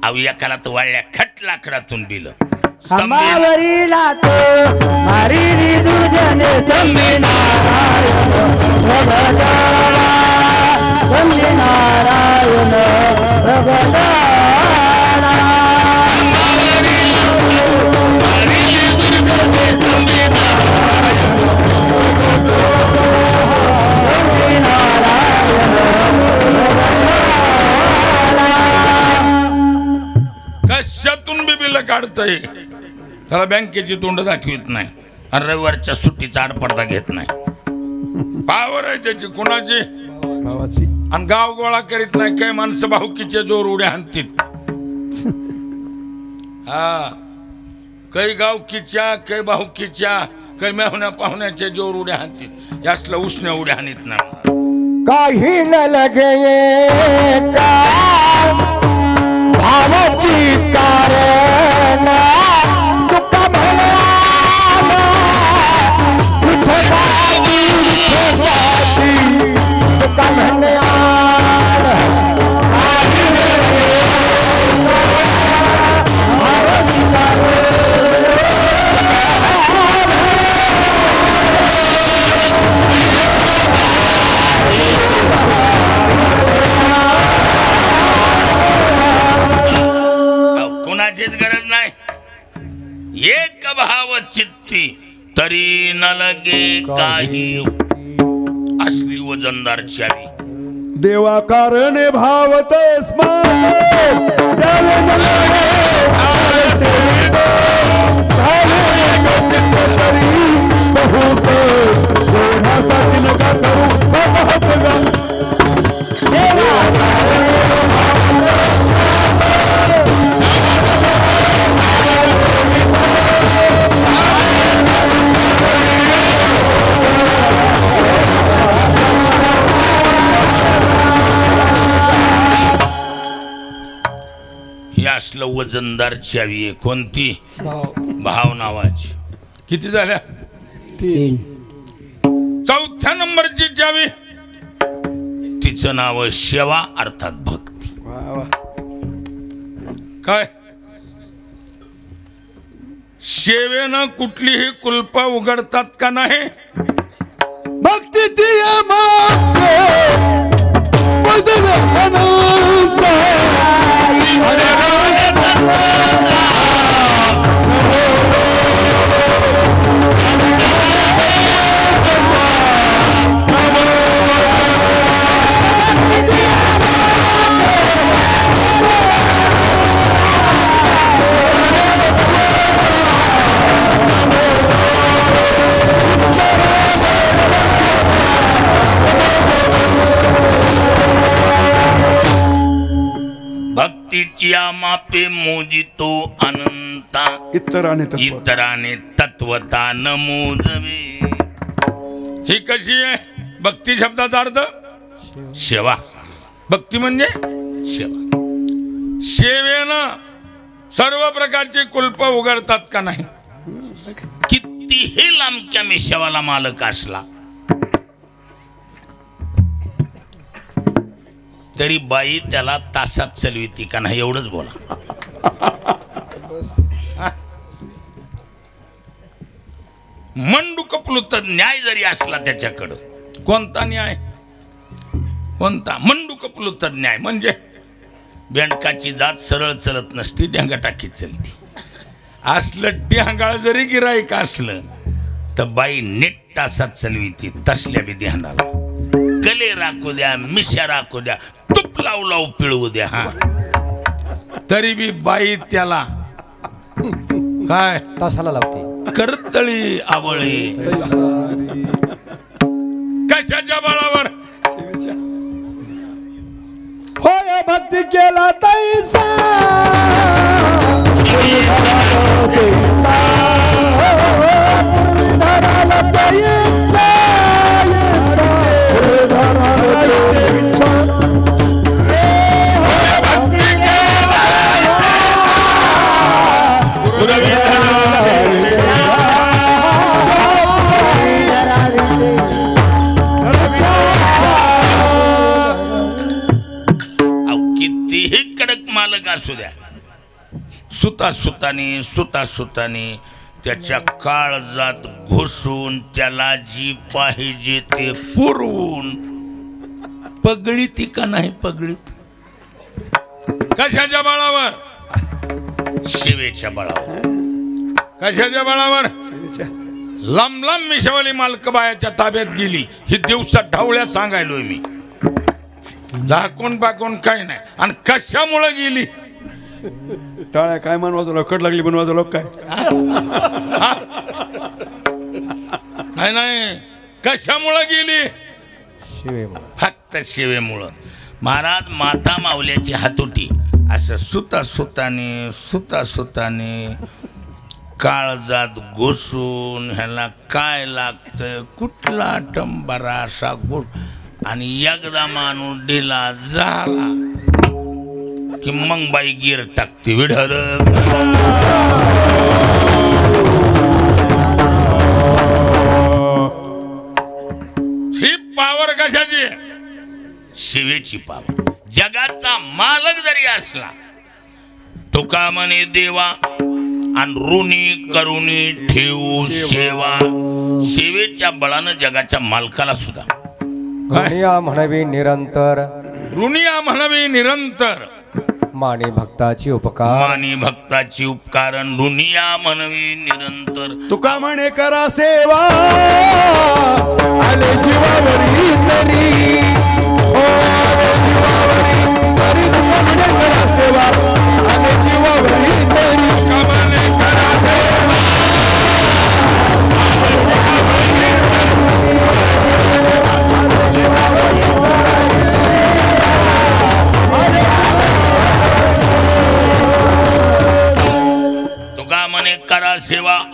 अव एकाला तर वाळल्या खट लाकडातून बिल. अंबावरी लातो मारी दुर्जने संमी नारायण भगवाना, संमी नारायण भगवाना. कशातून बी बिल काढतय. त्याला बँकेची तोंड दाखवित नाही आणि रविवारच्या सुट्टीचा आडपडदा घेत नाही. पावर आहे त्याची कुणाची? आणि गाव गोळा करीत नाही. काही माणसं भाऊकीचे जोर उड्या हाणतील. हा, काही गावकीच्या, काही भाऊकीच्या, काही मेहण्या पाहुण्याच्या जोर उड्या हाणतील. यासला उष्ण्या उड्या हाणीत नाही. काही न लगे का भावाची कारण, तुका म्हणाला विठोबाची, तुका म्हणाला. कोणाचीच गरज नाही. एक भाव चित्ती तरी न लगे काही. असली वजनदार चावी. देवा कारणे भावत स्मार असलं वजनदार चावी आहे कोणती भाव नावाची किती झाल्या 3 चौथ्या नंबरची चावी तिचं नाव सेवा अर्थात भक्ती काय सेवेनं कुठलीही कुलप उघडतात का नाही भक्तीची भक्तीच्या मापे मोजितो अनंता इतराने तत्वता न मोजवे. ही कशी आहे भक्ती शब्दाचा अर्थ सेवा. भक्ती म्हणजे सेवा. सेवेनं सर्व प्रकारचे कुलप उघडतात का नाही कितीही लांबक्या मिशावाला मालक असला तरी बाई त्याला तासात चलविती का नाही एवढंच बोला. मंडूकप्लुत न्याय जरी असला त्याच्याकडं कोणता न्याय कोणता मंडूकप्लुत न्याय म्हणजे बेंडकाची जात सरळ चलत नसती ढेंगाटाकीत चलती. असलं ढेंगाळ जरी गिराईक असलं तर बाई नेट तासात चलविती तसल्या बी ध्यानाला. कले राखू द्या मिशा राखू द्या तूप लावू लावू पिळवू द्या हा तरी बी बाई त्याला काय तासाला लावते करतळी आवळे कशाच्या बळावर होय भक्ती केला तैसा कितीही कडक मालक असू द्या सुताने त्याच्या काळजात घुसून त्याला जी पाहिजे ते पुरवून पगळीत का नाही पगळीत. कशाच्या बळावर शिवेच्या बळावर. कशाच्या बळावर लांब लांब मिशवाली मालक बायाच्या ताब्यात गेली ही दिवसात ढावळ्या सांगायलोय मी. दाखवून बाकून काही नाही आणि कशामुळे गेली टाळ्या काय मनवाजो लोक कट लागली बनवाजो लोक काय नाही कशामुळे गेली फक्त शिवेमुळं. महाराज माता मावल्याची हातोटी असं सुताने काळजात घुसून ह्याला काय लागतं कुठला टंबारा असा गुट आणि एकदा माणूस दिला झाला की मग बाई गिर टाकते विढल. ही पावर कशाची शिवेची पावर. जगाचा मालक जरी असला तुका म्हणे देवा आणि ऋणी करुणी ठेवू सेवा. सेवेच्या बळानं जगाच्या मालकाला सुद्धा ऋणिया म्हणावी निरंतर ऋणिया म्हणावी निरंतर माने भक्ताची उपकार मानी भक्ताची उपकारण ऋणिया म्हणवी निरंतर. तुका म्हणे करा सेवा आले जीवावरी तरी ओ आले जीवावरी तरी तुका म्हणे करा सेवा आले जीवावरी तरी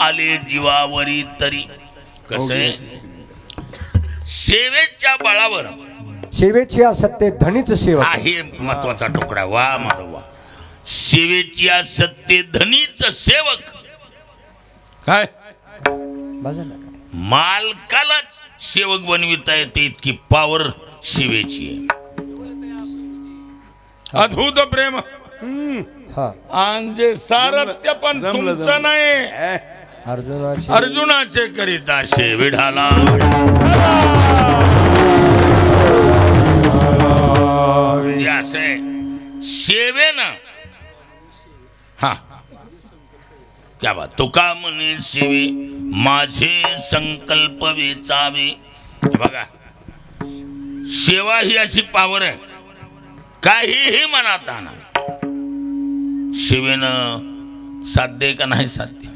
आले जीवावरी तरी. कसं आहे सेवेच्या बळावर सेवेची असत्य धनीच सेवा. हा हे महत्वाचा तुकडा. वा माझा वा. सेवेची असत्य धनीच सेवक. काय बाजारला काय मालकालाच सेवक बनविता येते इतकी पावर सेवेची आहे. अद्भुत प्रेम हा आणि सारथ्य पण जमलं, तुमचं जमलं. नाही अर्जुनाची अर्जुनाचे करिता शे विढाला. म्हणजे असं आहे सेवेनं. हा क्या बात. तुका म्हणे सेवे माझे संकल्प वेचावे. हे बघा सेवा ही अशी पावर आहे काहीही मनात आणा. सेवेनं साध्य आहे का नाही साध्य.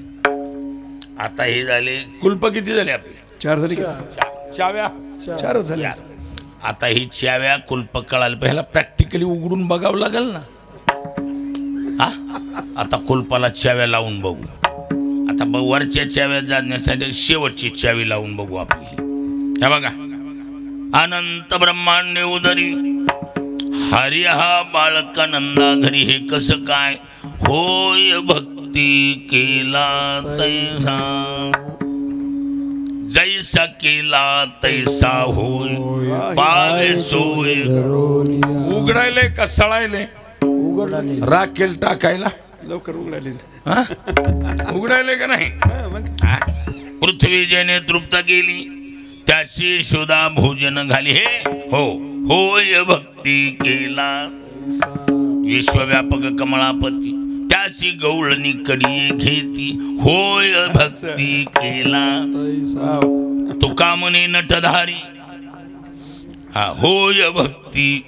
आता हे झाले कुल्प किती झाले आपले. 4 झाली का? चाव्या 4च झाले. आता ही चाव्या कुल्प कळायला पहिला प्रॅक्टिकली उघडून बघावं लागेल ना. हा आता कुलपाला चाव्या लावून बघू. आता वरच्या चाव्या जाण्यासाठी शेवटची चावी लावून बघू आपली. हे बघा अनंत ब्रह्मांड उदरी हरी हा बाळका नंदा घरी. हे कसं काय होय भक्ती केला तैसा जैसा केला तैसा होय पावे सोय. उघडायले का सळायले उघडला राखेल टाकायला लवकर उघडायले. हा? उघडायले का नाही. हा? पृथ्वी जेने तृप्त केली त्याची सुधा भोजन घाली. हे हो होय भक्ती केला विश्वव्यापक कमळापती त्याची गवळणी कडी घेती. होय भक्ती केला तुका म्हणे नटधारी. हा होय भक्ती.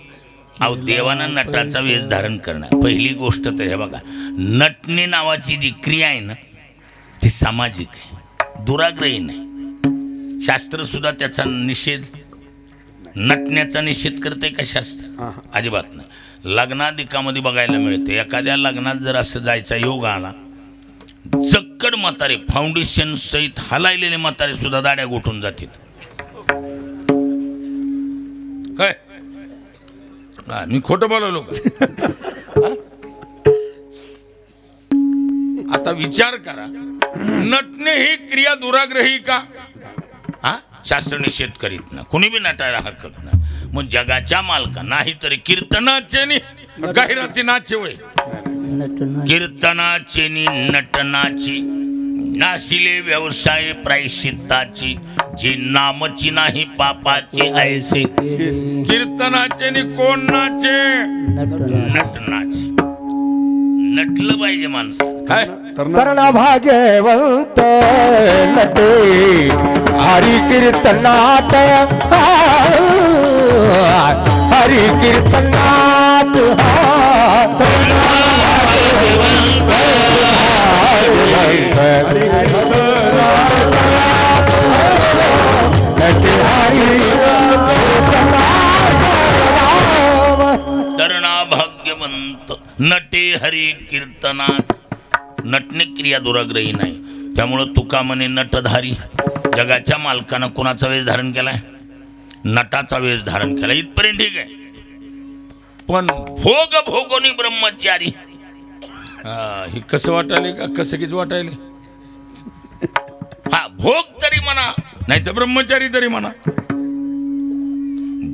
अहो देवानं नटाचा वेश धारण करणं पहिली गोष्ट तर. हे बघा नटणे नावाची जी क्रिया आहे ना ती सामाजिक आहे दुराग्रही नाही. शास्त्र सुद्धा त्याचा निषेध नटण्याचा निषेध करते का शास्त्र. अजिबात नाही. लग्नाधिकामध्ये बघायला मिळते एखाद्या लग्नात जर असं जायचा योग आला चक्कड म्हातारे फाउंडेशन सहित हलायलेले म्हातारे सुद्धा दाड्या गोठून जातील. काय हा, मी खोटं बोलवलो का. आता विचार करा नटणे ही क्रिया दुराग्रही का. हा शास्त्र निषेध करीत ना कुणी बी नटायला हरकत नाही. मग जगाच्या मालका नाही तरी कीर्तनाचे नि जाहिराती नाचे वय कीर्तनाचे नि नटनाची नाशिले व्यवसाय प्रायश्चित्ताची जी नामची नाही पापाची ऐसे. कीर्तनाचे नि कोण नाचे नटनाची नटलं पाहिजे माणसं. काय कर्ण भाग्यवंत नटे हरी कीर्तनात हरी कीर्तनात तरणा भाग्यवंत नटे हरी कीर्तनात. नटणे क्रिया दुराग्रही नाही. त्यामुळं तुका म्हणे नटधारी. जगाच्या मालकानं कोणाचा वेश धारण केलाय नटाचा वेश धारण केला. इथपर्यंत ठीक आहे. पण भोग भोगोनी ब्रह्मचारी. हे कसं वाटायले का कसं किती वाटायले. हा भोग तरी म्हणा नाही तर ब्रह्मचारी तरी म्हणा.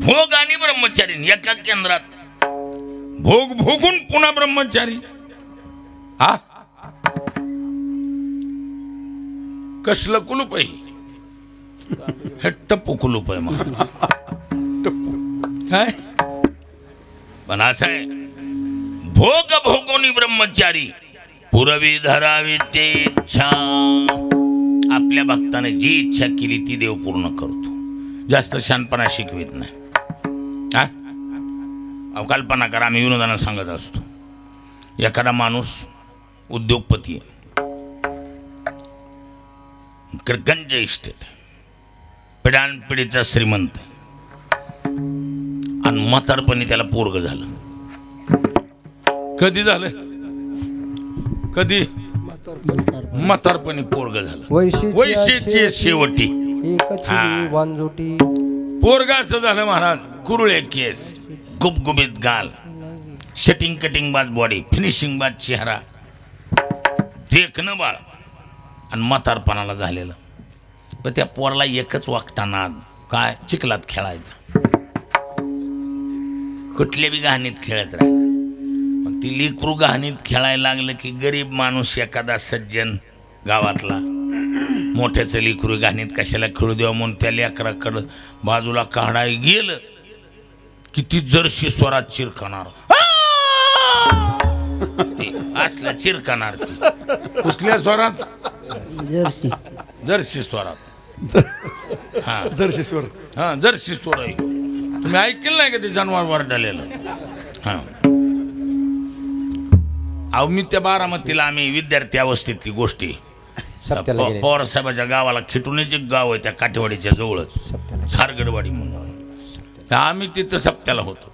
भोग आणि ब्रह्मचारी एका केंद्रात. भोग भोगून पुन्हा ब्रह्मचारी. हा कसलं कुलूप आहे. हे टप्पू कुलूप आहे महाराज. काय पण असं आहे भोग भोगोनी ब्रह्मचारी पुरवी धरावी ते इच्छा. आपल्या भक्ताने जी इच्छा केली ती देव पूर्ण करतो. जास्त शहाणपणा शिकवित नाही. हा अहो कल्पना करा आम्ही विनोदानं सांगत असतो. एखादा माणूस उद्योगपती आहे गंज इस्टेट पिढ्यानपिढीचा श्रीमंत आणि म्हातारपणी त्याला पोरग झालं. कधी झालं कधी म्हातारपणी पोरग झालं. वैशीची वैशीची शेवटी एकची हा. वांजोटी. पोरगा असं झालं महाराज. कुरुळे केस, गुबगुबीत गाल, शटिंग कटिंग बाज बॉडी, फिनिशिंग बाज चेहरा, देखणं बाळ आणि म्हातारपणाला झालेलं. पण त्या पोराला एकच वागताना काय चिखलात खेळायचं, कुठल्या बी गहाणीत खेळत राहिलं. मग ती लेकरू गहाणीत खेळायला लागलं की गरीब माणूस एखादा सज्जन गावातला मोठ्याचं लेकरू गहाणीत कशाला खेळू द्यावं म्हणून त्या लेकराकडं बाजूला काढाय गेलं की ती जर्शी स्वरात चिरकणार, असला चिरकणार. ती कुठल्या स्वरात? जर्सी. जर्सी स्वरात. हा जर्शीश्वर. हा जर्सी स्वर आहे. तुम्ही ऐकलं नाही का ते जनावर वरडलेलं? हा अहो मी त्या बारामतीला आम्ही विद्यार्थी अवस्थेतली गोष्टी सप्त्याला गेले. पवार साहेबाच्या गावाला खिटूनच एक गाव आहे त्या काठेवाडीच्या जवळच सप्त्याला. सारगडवाडी म्हणून. आम्ही तिथं सप्त्याला होतो.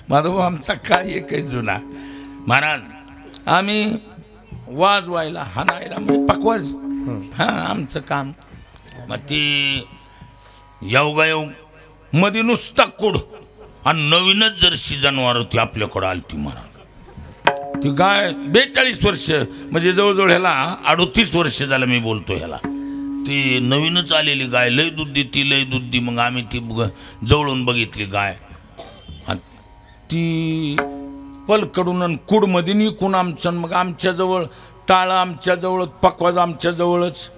माधोबा आमचा काळ एकच जुना. महाराज आम्ही वाजवायला हाणायला म्हणजे पकवाज हा आमचं काम. मग ती योगायोग मध्ये नुसता कुड आणि नवीनच जर्सी जनावर होती आपल्याकडं आली ती महाराज. ती गाय 42 वर्ष म्हणजे जवळजवळ ह्याला 38 वर्ष झालं मी बोलतो ह्याला. ती नवीनच आलेली गाय, लय दूध देती लय दूध दी. मग आम्ही ती जवळून बघितली गाय. ती पलकडून आणि कुडमध्ये निघून आमचं. मग आमच्याजवळ टाळं आमच्याजवळ, पकवाज आमच्याजवळच,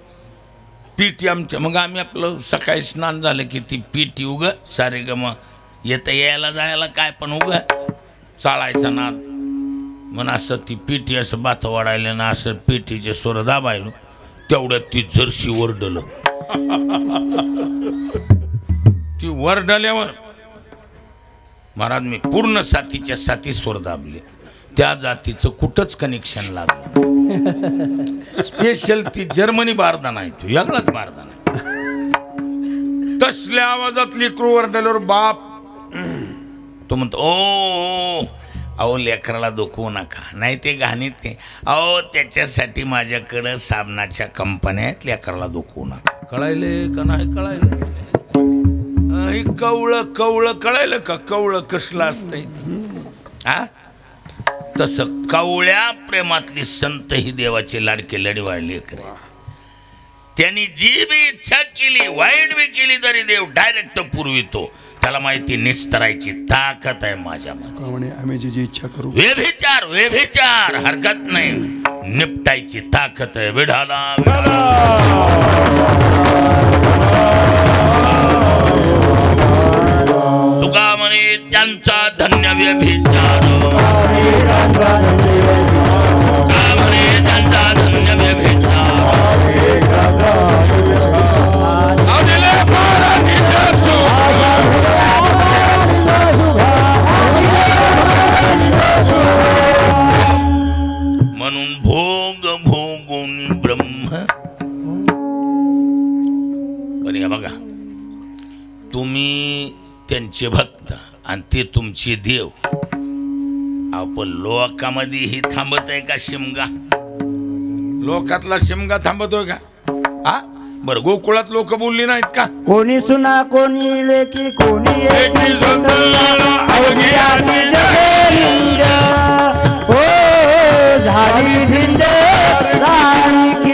पीठी आमच्या. मग आम्ही आपलं सकाळी स्नान झालं की ती पीठी उग सारे गम येता यायला जायला काय पण उग चाळायचा नाद. म्हणून असं ती पीठी असं बाथ वाढायला ना असं पीठीचे स्वर दाबायलो तेवढ्यात ती जर्शी वरडलं. ती वरडल्यावर महाराज मी पूर्ण साथीच्या साथी स्वर दाबले. त्या जातीचं कुठंच कनेक्शन लागलं. स्पेशल ती जर्मनी बारदाना आहे, तो वेगळाच बारदाना. तसल्या आवाजात लेकरू वरडल्यावर बाप तो म्हणतो ओ अहो लेकराला दुखवू नका, नाही ते घाणीत ते. अहो त्याच्यासाठी माझ्याकडं साबणाच्या कंपन्या आहेत, लेकराला दुखवू नका. कळायले का नाही कळायलं? कवळं कळायलं का? कवळं कसलं असतंय हा? तसं कवळ्या प्रेमातली संत ही देवाचे लाडके लढवाळ लेकर. त्यांनी जी बी इच्छा केली वाईट बी केली तरी देव डायरेक्ट पुरवितो. त्याला माहिती निस्तरायची ताकद आहे माझ्यामध्ये. आम्ही जी इच्छा करू व्यभिचार हरकत नाही, निपटायची ताकद आहे विढाला. तुका म्हणे त्यांचा धन्य व्यभिचार, त्यांचा धन्य व्यभिचार. म्हणून भोग भोगोनी ब्रह्म. पण हे बघा तुम्ही त्यांचे भक्त आणि ते तुमचे देव. आपण लोकांमध्ये ही थांबत आहे का शिमगा? लोकातला शिमगा थांबतोय का? हा बरं गोकुळात लोक बोलली नाहीत का? कोणी सुना कोणी लेकी कोणी एकी हो झाली भिंड राणी की.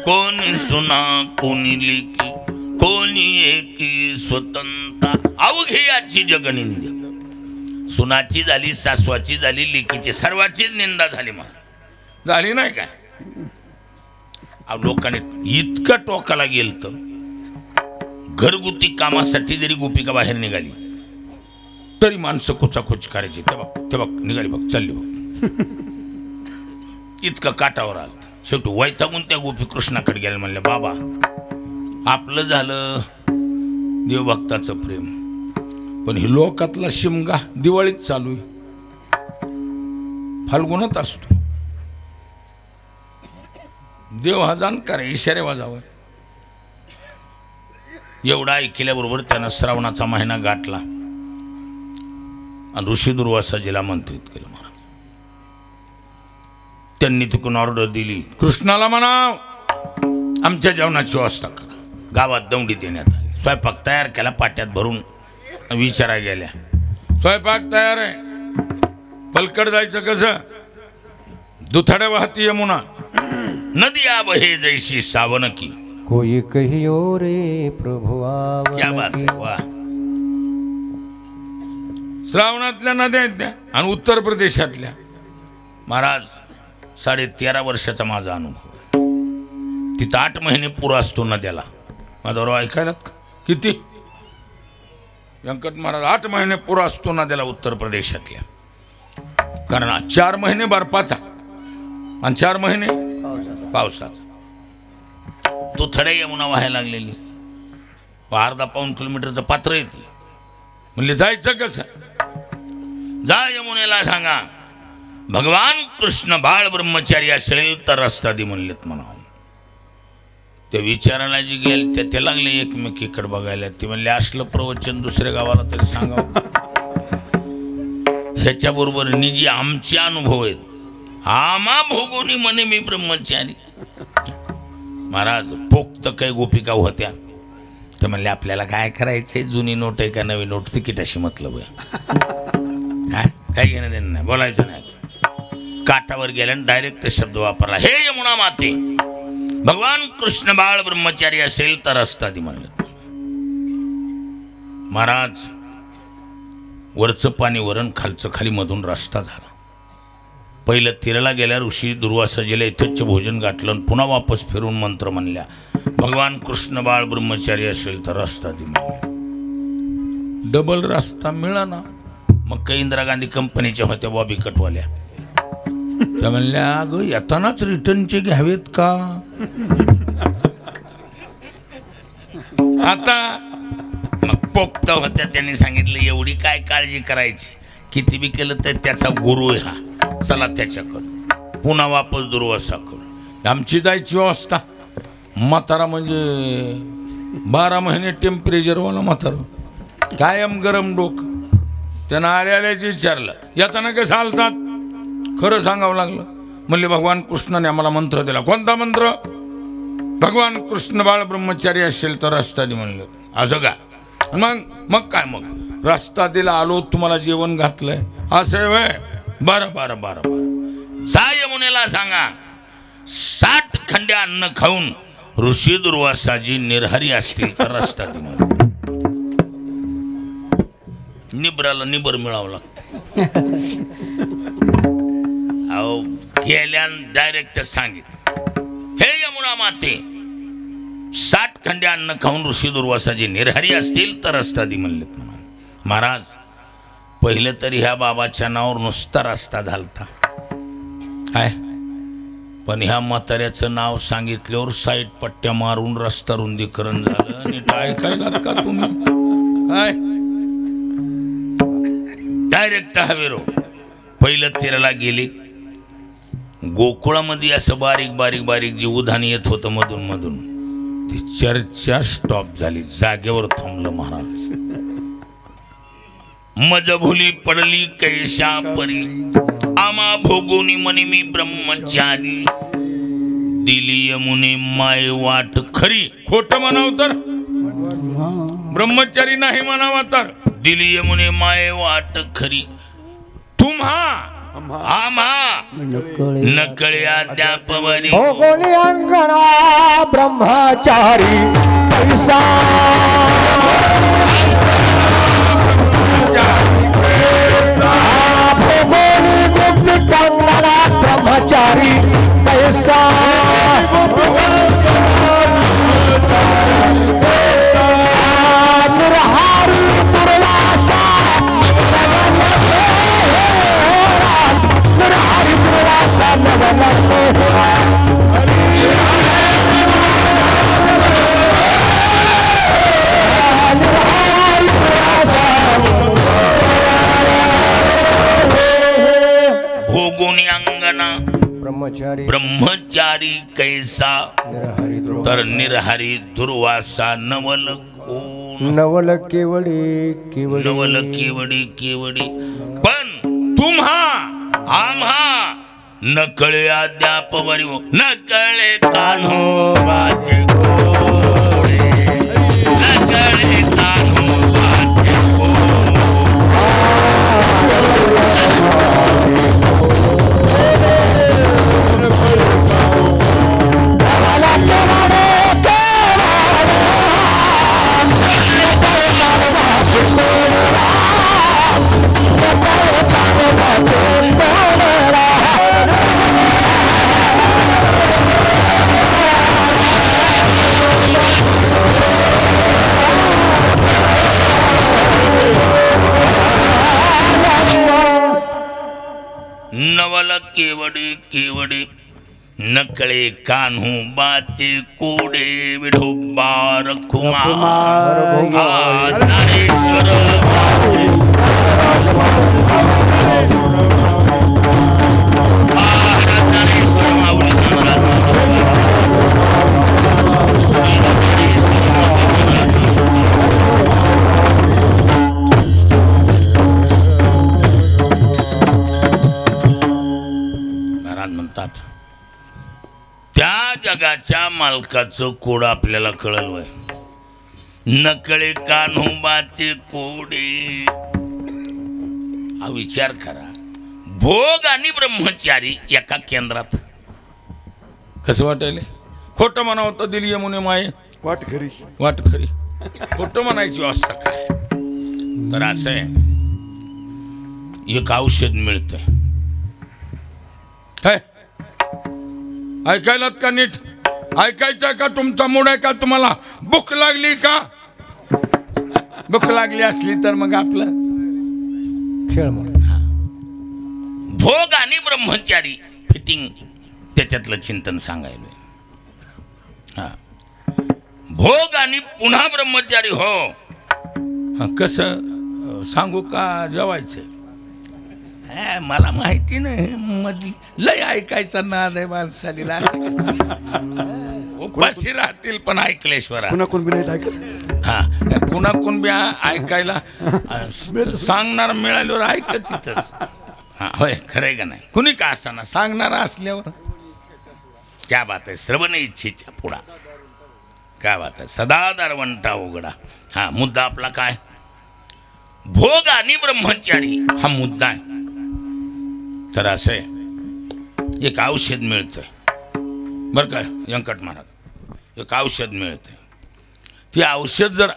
कोणी सुना कोणी लेकी कोणी एकी स्वतंत्र अवघी याची जगनिंद. सुनाची झाली, सासवाची झाली, लेकीची सर्वाचीच निंदा झाली. मला झाली नाही काय? लोकांनी इतकं टोकाला गेलं तर घरगुती कामासाठी जरी गोपिका बाहेर निघाली तरी माणसं कुचाकुच करायची. ते बघ निघाली बघ चालली बघ. इतकं काटावर आलं. शेवटी वैतागून त्या गोपी कृष्णाकडे गेल्या. म्हणल्या बाबा आपलं झालं देवभक्ताचं प्रेम, पण हे लोकातला शिमगा दिवाळीत चालू आहे, फाल्गुनात असतो. देव हा जाणकार आहे, इशारे वाजावं. एवढा ऐकल्याबरोबर त्यानं श्रावणाचा महिना गाठला आणि ऋषी दुर्वासाजीला आमंत्रित केलं. महाराज त्यांनी तिकडून ऑर्डर दिली, कृष्णाला म्हणाव आमच्या जेवणाची व्यवस्था करा. गावात दौंडी देण्यात आली. स्वयंपाक तयार केला, पाट्यात भरून विचारा गेल्या. स्वयंपाक तयार आहे. पलकड जायचं कसं? दुथड्या वाहती यमुना, नदी आब हे जैसी सावन की. कोई कहियो रे प्रभु आवन क्या बात की. आहे, वाह. श्रावणातल्या नद्या आहेत त्या आणि उत्तर प्रदेशातल्या. महाराज 13.5 वर्षाचा माझा अनुभव. तिथं 8 महिने पूर असतो नद्याला. माझा बरोबर ऐकायला किती? व्यंकट महाराज 8 महिने पुरा असतो ना त्याला उत्तर प्रदेशातल्या. कारण 4 महिने बर्फाचा आणि 4 महिने पावसाचा. तो थडे यमुना व्हायला लागलेली. अर्धा-पाऊण किलोमीटरचं पात्र येते. म्हणले जायचं कसं? जा यमुनेला सांगा भगवान कृष्ण बाळ ब्रह्मचारी असेल तर रस्ता दे म्हणलेत म्हणा. ते विचारायला जी गेले ते लागले एकमेकीकडे बघायला. ते म्हणले असलं प्रवचन दुसऱ्या गावाला तरी सांगावं. ह्याच्याबरोबर निजी आमचे अनुभव आहेत. आमा भोगोनी म्हणे मी ब्रह्मचारी. महाराज पोक्त काही गोपिका होत्या. ते म्हणले आपल्याला काय करायचंय, जुनी नोट आहे का नवी नोट, तिकीटाशी मतलब आहे. काही घेणं देणं नाही, बोलायचं नाही. काठावर गेल्यानं डायरेक्ट शब्द वापरला, हे यमुना माते भगवान कृष्ण बाळ ब्रह्मचारी असेल तर रस्ता दे म्हणलं. महाराज वरचं पाणी वरण, खालचं खाली, मधून रस्ता झाला. पहिलं तीराला गेल्या ऋषी दुर्वासाजीला यथेच्छ भोजन गाठलं. पुन्हा वापस फिरून मंत्र म्हणल्या, भगवान कृष्ण बाळ ब्रह्मचारी असेल तर रस्ता दे म्हणल्या. डबल रस्ता मिळाला. मग काही इंदिरा गांधी कंपनीच्या होत्या बॉबी कटवाल्या. त्या म्हणल्या अगं येतानाच रिटर्नचे घ्यावेत का? आता मग पोक्त होत्या, त्यांनी सांगितलं एवढी काय काळजी करायची, किती बी केलं तर त्याचा गुरु आहे हा, चला त्याच्याकडं. पुन्हा वापस दुर्वासाकडं. आमची जायची व्यवस्था. म्हातारा म्हणजे 12 महिने टेम्परेचरवाला म्हातारा, कायम गरम डोकं. त्यानं आल्याचं विचारलं, येताना कसं चालतात? खरं सांगावं लागलं. म्हणले भगवान कृष्णाने आम्हाला मंत्र दिला. कोणता मंत्र? भगवान कृष्ण बाळ ब्रह्मचारी असेल तर रस्ता दे म्हणलं. असं का? मग काय? मग रस्ता दिला, आलो, तुम्हाला जेवण घातलंय असं वय. बरं बरं बरं बरं. जा यमुनेला सांगा 60 खंडे अन्न खाऊन ऋषी दुर्वासाजी निर्हरी असतील तर रस्ता दे म्हणलं. निबराला निबर मिळावं लागतं. अहो गेल्यान डायरेक्ट सांगितलं, हे यमुना माते 60 खंडे अन्न खाऊन ऋषी दुर्वासाजी निर्हरी असतील तर रस्ता दे म्हणलेत म्हणून. महाराज पहिलं तरी ह्या बाबाच्या नावावर नुसता रस्ता झालता काय, पण ह्या म्हाताऱ्याचं नाव सांगितल्यावर साईड पट्ट्या मारून रस्ता रुंदीकरण झालं. नीट ऐकायलात का तुम्ही? काय डायरेक्ट हवेरो. पहिलं तीराला गेले. गोकुळामध्ये असं बारीक बारीक बारीक जे उधाण येत होतं मधून मधून, ती चर्चा स्टॉप झाली. जागेवर थांबलं महाराज. मजभुली पडली कैशा परी, आमा भोगोनी म्हणे मी ब्रह्मचारी. दिली यमुने माय वाट खरी. खोटं म्हणाव तर ब्रह्मचारी नाही म्हणावा तर. दिली यमुने माय वाट खरी, तुम्हा आम्हा नकळे अद्यापवरी. भोगोनी अंगणा ब्रह्मचारी पैसा भोगोनी गुप्त अंगणा ब्रह्मचारी पैसा निर्हारी दुर्वासा निर्हारी दुर्वासा नवल कैसा तर निर्हारी दुर्वासा नवल कोण नवल केवडी केवडी नवल केवडी केवडी पण तुम्हा आम्हा न कळे अद्याप वरी न कळे कान्होबाचे गोडे न कळे कान्होबाचे नवल केवडी केवडी नकळे कान्हू बाचे कोडे विठोबा रखुमार म्हणतात त्या जगाच्या मालकाचं कोड आपल्याला कळल वय नकळे कान्होबाचे कोडे हा विचार करा भोग आणि ब्रह्मचारी एका केंद्रात कसं वाटायले खोटं म्हणावं तर दिली यमुने माये वाट खरी खोटं म्हणायची व्यवस्था काय तर असं आहे एक औषध मिळतंय ऐकायलात का नीट ऐकायचं का तुमचा मूड आहे का तुम्हाला भूक लागली का भूक लागली असली तर मग आपलं खेळ म्हणून भोग आणि ब्रह्मचारी फिटिंग त्याच्यातलं चिंतन सांगायला हा भोग आणि पुन्हा ब्रह्मचारी हो कसं सांगू का जेवायचं मला माहिती नाही मधली लय ऐकायचा नाद आहे माणसालीला उपाशी राहतील पण ऐकलेश्वर कुणाकुण बी नाही ऐकत हा कुणाकुण बी ऐकायला सांगणार मिळाल्यावर ऐकत तिथंच हा होय खरंय का नाही कुणी का असाना सांगणारा असल्यावर क्या बात आहे श्रवण इच्छेच्या पुढा काय बात आहे सदा दारवंटा उघडा हा मुद्दा आपला काय भोग आणि ब्रह्मचारी हा मुद्दा आहे तर असे एक औषध मिळतंय बरं काय व्यंकट महाराज एक औषध मिळतंय ते औषध जर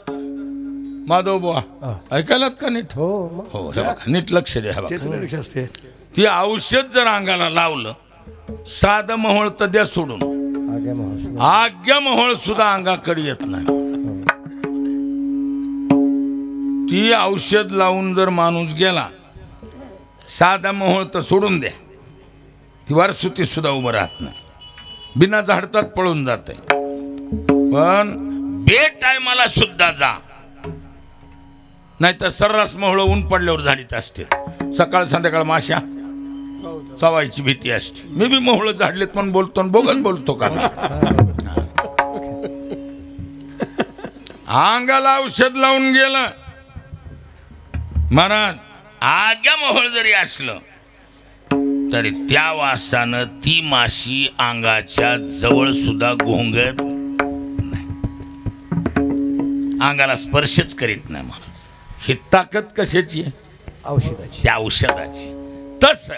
माधव बुवा ऐकायलात का नीट हो हो हे बघा नीट लक्ष द्या हे ते बघा तुला लक्ष असते ते औषध जर अंगाला लावलं साधं मोहोळ तर द्या सोडून आगे मावशी आज्ञा मोहोळ सुद्धा अंगाकडे येत नाही ती औषध लावून जर माणूस गेला साधा मोहोळ तर सोडून द्या ती वारसुती सुद्धा उभं राहत नाही बिना झाडतात पळून जाते पण बे टायमाला सुद्धा जा नाहीतर सर्रास मोहळ ऊन पडल्यावर झाडीत असते सकाळ संध्याकाळ माश्या चावायची भीती असते मी बी मोहळ झाडलेत पण बोलतो बोगन बोलतो का अंगाला औषध लावून गेलं महाराज आग्या मोहळ जरी असलं तरी त्या वासानं ती माशी अंगाच्या जवळ सुद्धा घोंगत नाही अंगाला स्पर्शच करीत नाही महाराज ही ताकद कशाची आहे औषधाची त्या औषधाची तस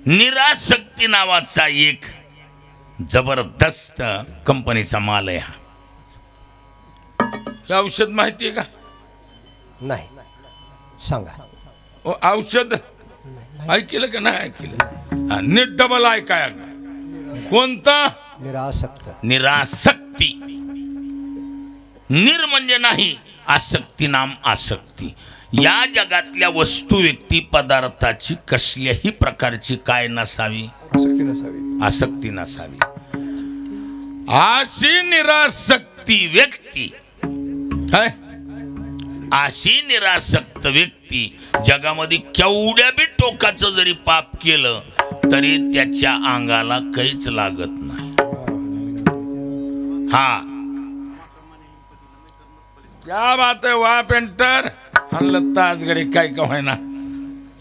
निरासक्ती नावाचा एक जबरदस्त कंपनीचा माल आहे हा औषध माहिती आहे का नाही सांगा औषध ऐकलं का नाही ऐकलं हा नीट डबल ऐकाय कोणता निरासक्त निरासक्ती निर म्हणजे नाही आसक्ती नाम आसक्ती या जगातल्या वस्तू व्यक्ती पदार्थाची कसल्याही प्रकारची काय नसावी आसक्ती नसावी अशी निरासक्ती व्यक्ती काय अशी निरासक्त व्यक्ती जगामध्ये केवढ्या बी टोकाचं जरी पाप केलं तरी त्याच्या अंगाला काहीच लागत नाही. हा क्या बात आहे वा पेंटर. म्हणलं तासगडे काय का होईना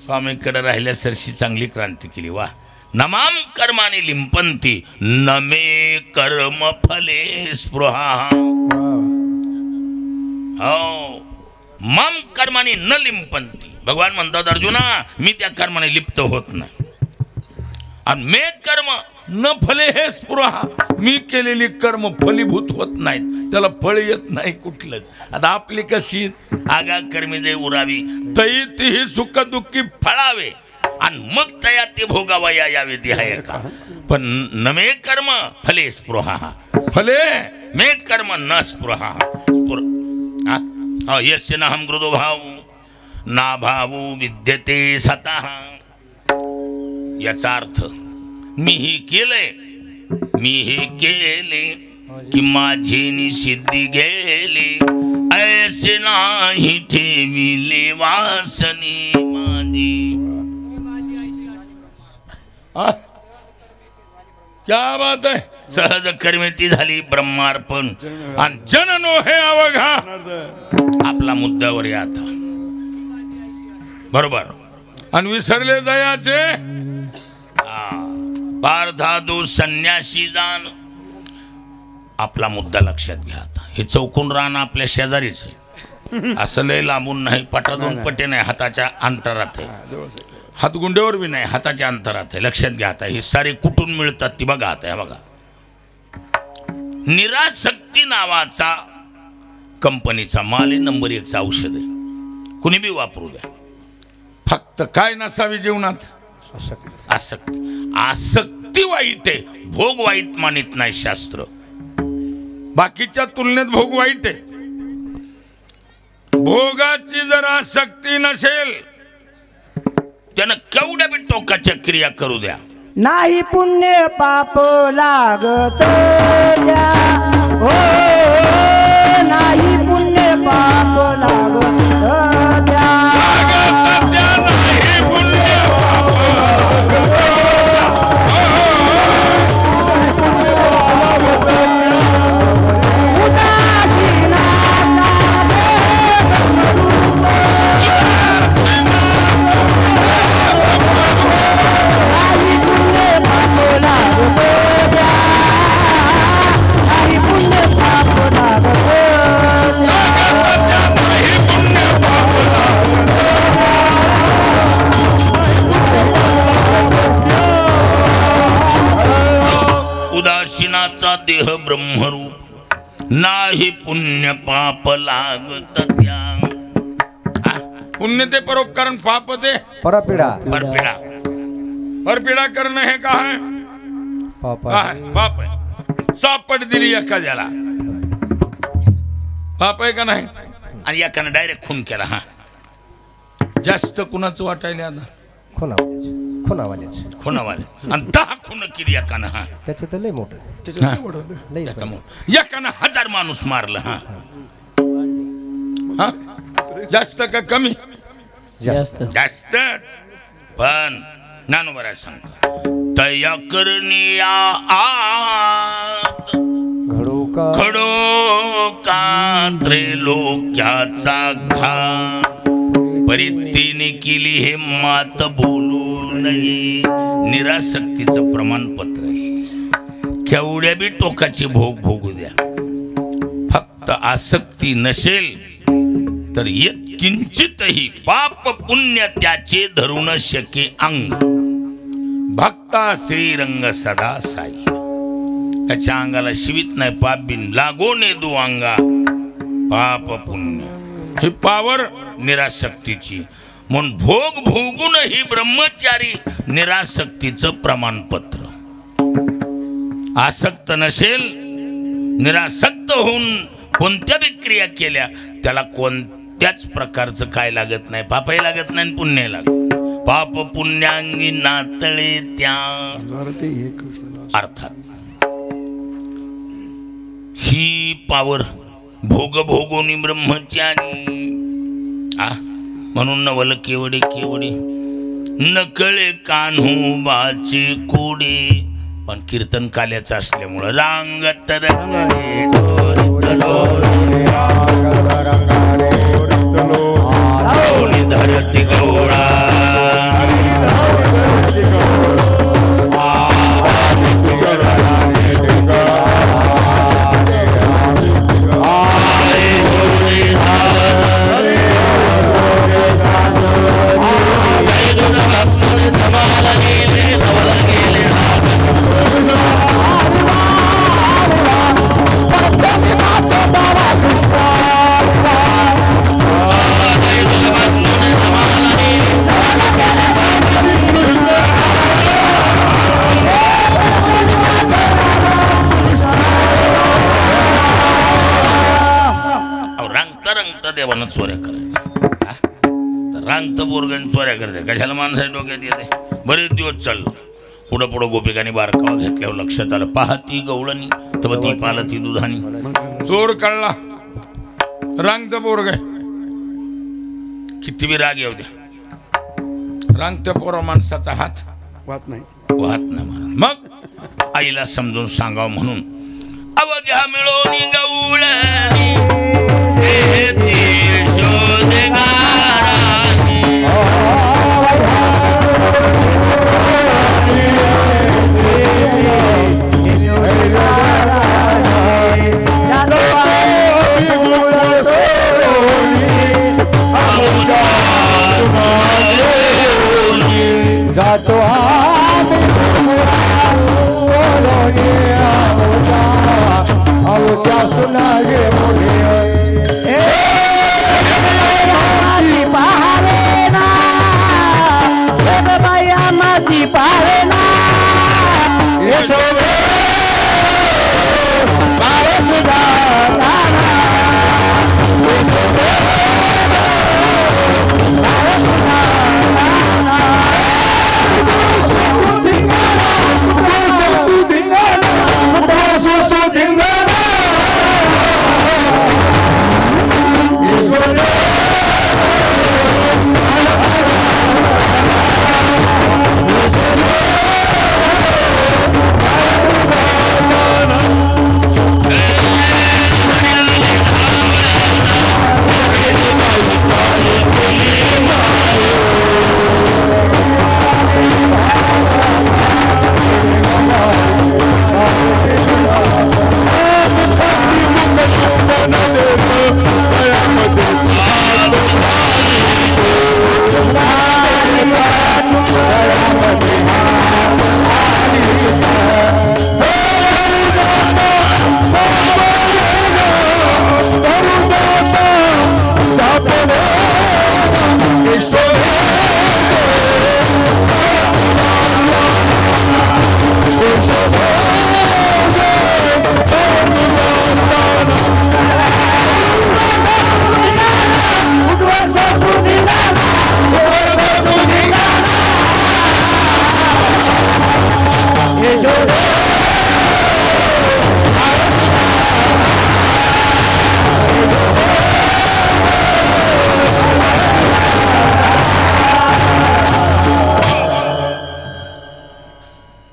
स्वामीकडे राहिल्या सरशी चांगली क्रांती केली. वा. नमाम कर्माने लिंपंती नमे कर्म फले स्पृहा. हो मम कर्माने न लिंपंती. भगवान म्हणतात अर्जुना मी त्या कर्माने लिप्त होत नाही. आणि मे कर्म न फले हे स्पृहा. मी केलेली कर्म फलीभूत होत नाहीत, त्याला फळ येत नाही कुठलंच. आता आपली कशी आगा कर्मी जे उरावी तई तीही सुख दुःखी फळावे आणि मग तया ते भोगावया यावे आहे का. पण नमे कर्म फले स्पृहा. फले मे कर्म न स्पृहा. यस्य न हम मृदो भाव ना भावो विद्यते सतः. याचा अर्थ मी हे केले की माझी निषिद्धी गेले. ऐसे नाही ठेविले वासनी माझी. क्या बात आहे. सहज कर्मेती झाली ब्रह्मार्पण. आणि जननो हे अवघा. आपला मुद्द्यावर या आता. बरोबर. आणि विसरले जायाचे पारधादू संन्यासी जाण. आपला मुद्दा लक्षात घ्या आता. हे चौकोन रान आपल्या शेजारीच आहे. असं लय लांबून नाही. पटादून पटे नाही. हाताच्या अंतरात आहे. हातगुंडेवर बी नाही. हाताच्या अंतरात आहे. लक्षात घ्या आता. ही सारे कुठून मिळतात ती बघा आता. हे बघा निरासक्ती नावाचा कंपनीचा माल आहे. नंबर 1चा औषध आहे. कुणी बी वापरू द्या. फक्त काय नसावी जीवनात आसक्ती. आसक्ती वाईट आहे. भोग वाईट मानित नाही शास्त्र. बाकीच्या तुलनेत भोग वाईट आहे. भोगाची जर आसक्ती नसेल त्यानं केवढ्या बी टोकाच्या क्रिया करू द्या. नाही पुण्य पाप लागत द्या. हो नाही पुण्य पाप लागत द्या. उदासीनाचा देह ब्रह्मरूप नाही पुण्य पाप लागत त्या. पुण्य ते परोपकार पाप ते परपिडा परपिडा. परपिडा करणं हे काय पाप पाप आहे. सापट दिली एखाद्याला पाप आहे का नाही. आणि एकानं डायरेक्ट खून केला. हा जास्त कुणाचं वाटायला आता खुनावालेच खुनावाले. आणि 10 खून केली एकानं. हा त्याचे तर लय मोठं लय एकानं 1000 माणूस मारलं. हा हा जास्त का कमी जास्तच. पण ज्ञानोबा सांगतो तया करणी आत घडो का त्रैलोक्याचा घात. परित्तीने केली हे मात बोलू नये. निरासक्तीचं प्रमाणपत्र आहे. केवढ्या बी टोकाची भोग भोगू द्या. फक्त आसक्ती नसेल तर किंचितही पाप पुण्य त्याचे धरू न शके अंग. भक्ता श्रीरंग सदा साई. त्याच्या अंगाला शिवित नाही पाप बिन लागो ने दो अंगा. पाप पुण्य ही पावर निरासक्तीची. म्हणून भोग भोगूनही ब्रह्मचारी निरासक्तीचं प्रमाणपत्र. आसक्त नसेल निरासक्त होऊन कोणत्या बी क्रिया केल्या त्याला कोणत्याच प्रकारचं काय लागत नाही. पापही लागत नाही पुण्य लागत. पाप पुण्यांगी नातळे त्या. अर्थात ही पावर भोग भोगोनी ब्रह्मचारी. म्हणून नवल केवढे केवढे नकळे कान्होबाची कुडी पण कीर्तन काल्याचं असल्यामुळं रांगत रंगले धरती गवळा देवानं चोऱ्या करायच्या रांगत पोरगण चोऱ्या करते कशाला माणसाच्या डोक्यात येते बरेच दिवस चाललं पुढं पुढं गोपिकांनी बारकावा घेतल्यावर लक्षात आलं पाहती गवळणी तर ती पालती दुधानी चोर कळला रांगत पोरग किती बी राग येऊ द्या रांगत्या पोरा माणसाचा हात वाहत नाही महाराज मग आईला समजून सांगावं म्हणून अवघ्या मिळून गवळणी जातो क्या सुना गे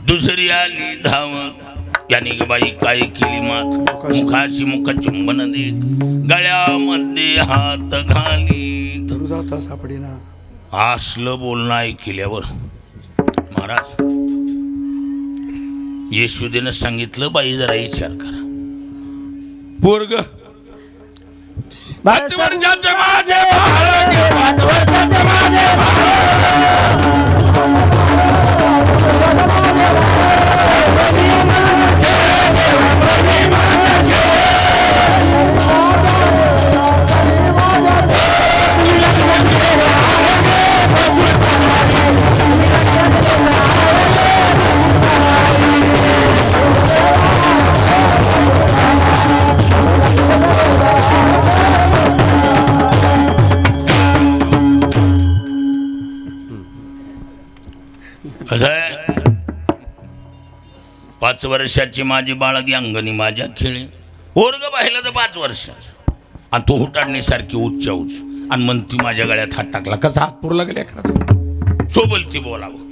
दुसरी आली धावत याने ग बाई काय केली मात मुखाशी मुख चुंबन दे गळ्यामध्ये हात घाली धरू जाता सापडेना असलं बोलणं ऐकल्यावर महाराज येशुदेनं सांगितलं बाई जरा विचार करा पोरग जाते माझे कसं आहे 5 वर्षाची माझी बाळगी अंगणी माझ्या खेळी पोरग पाहिलं तर 5 वर्षाचं आणि तो हुटाडणीसारखी उच्च उच आणि म्हणती माझ्या गळ्यात हात टाकला कसा हात पुरला गेला सोबलती बोलावं.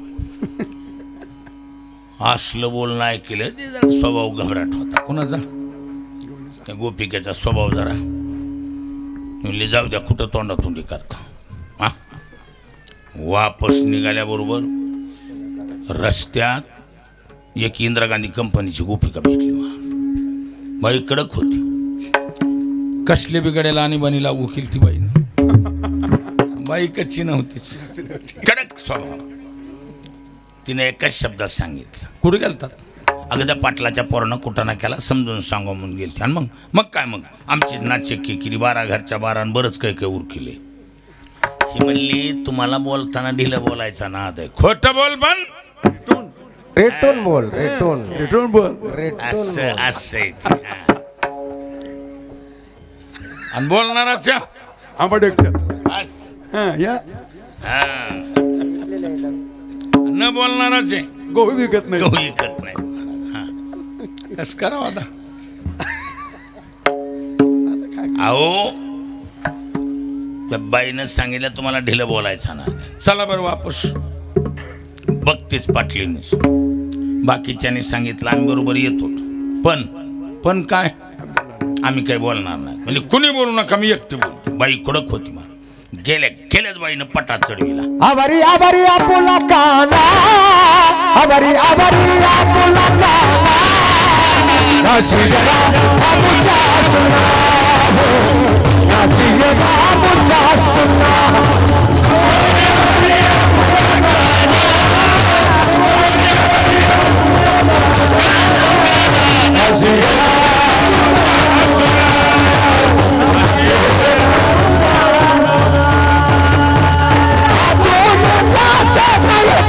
असलं बोलणं ऐकलं ते जरा स्वभाव घबराट होता. कोणाचा? त्या गोपिकेचा स्वभाव जरा म्हणले जाऊ द्या, कुठं तोंडातोंडी करता. हा, वापस निघाल्याबरोबर रस्त्यात एक इंदिरा गांधी कंपनीची गोपिका भेटली मला. बाई कडक होती. कसले बिघडेला आणि बनी लागू केली ती बाई. बाई कच्ची नव्हतीच, कडक स्वभाव. तिने एकच शब्दात सांगितलं, कुठे गेलतात? अगं त्या पाटलाच्या पोरानं कुठाना केला, समजून सांगा म्हणून गेलते. आणि मग काय मग आमचीच नाचक्की केली, 12 घरच्या 12 बरंच काही काही उरकिले. ही म्हणली तुम्हाला बोलताना ढिलं बोलायचा नाद आहे. खोटं बोल पण रेटून बोल, रेटून रिटर्न बोल. असं असं आणि बोलणाराच्या आंबट एकट्यात. बस. हा या हा. न बोलणाराच आहे गहू विकत नाही. गहू विकत नाही. हा. कस करावं आता? अहो त्या बाईनं सांगितलं तुम्हाला ढिलं बोलायचं ना. चला बरं वापस. बघतेच पाटलीनेच बाकीच्याने सांगितलं आम्ही बरोबर येत होतो. पण काय आम्ही काही बोलणार नाही. म्हणजे कुणी बोलू नका, मी एकटी बोलतो. बाई कडक होती. मग गेल्याच बाईनं पटा चढविला. आभारी आभारी आपुला काना, आभारी आभारी आपुला काना, नाचिये बाबूचा सुना, नाचिये बाबूचा सुना.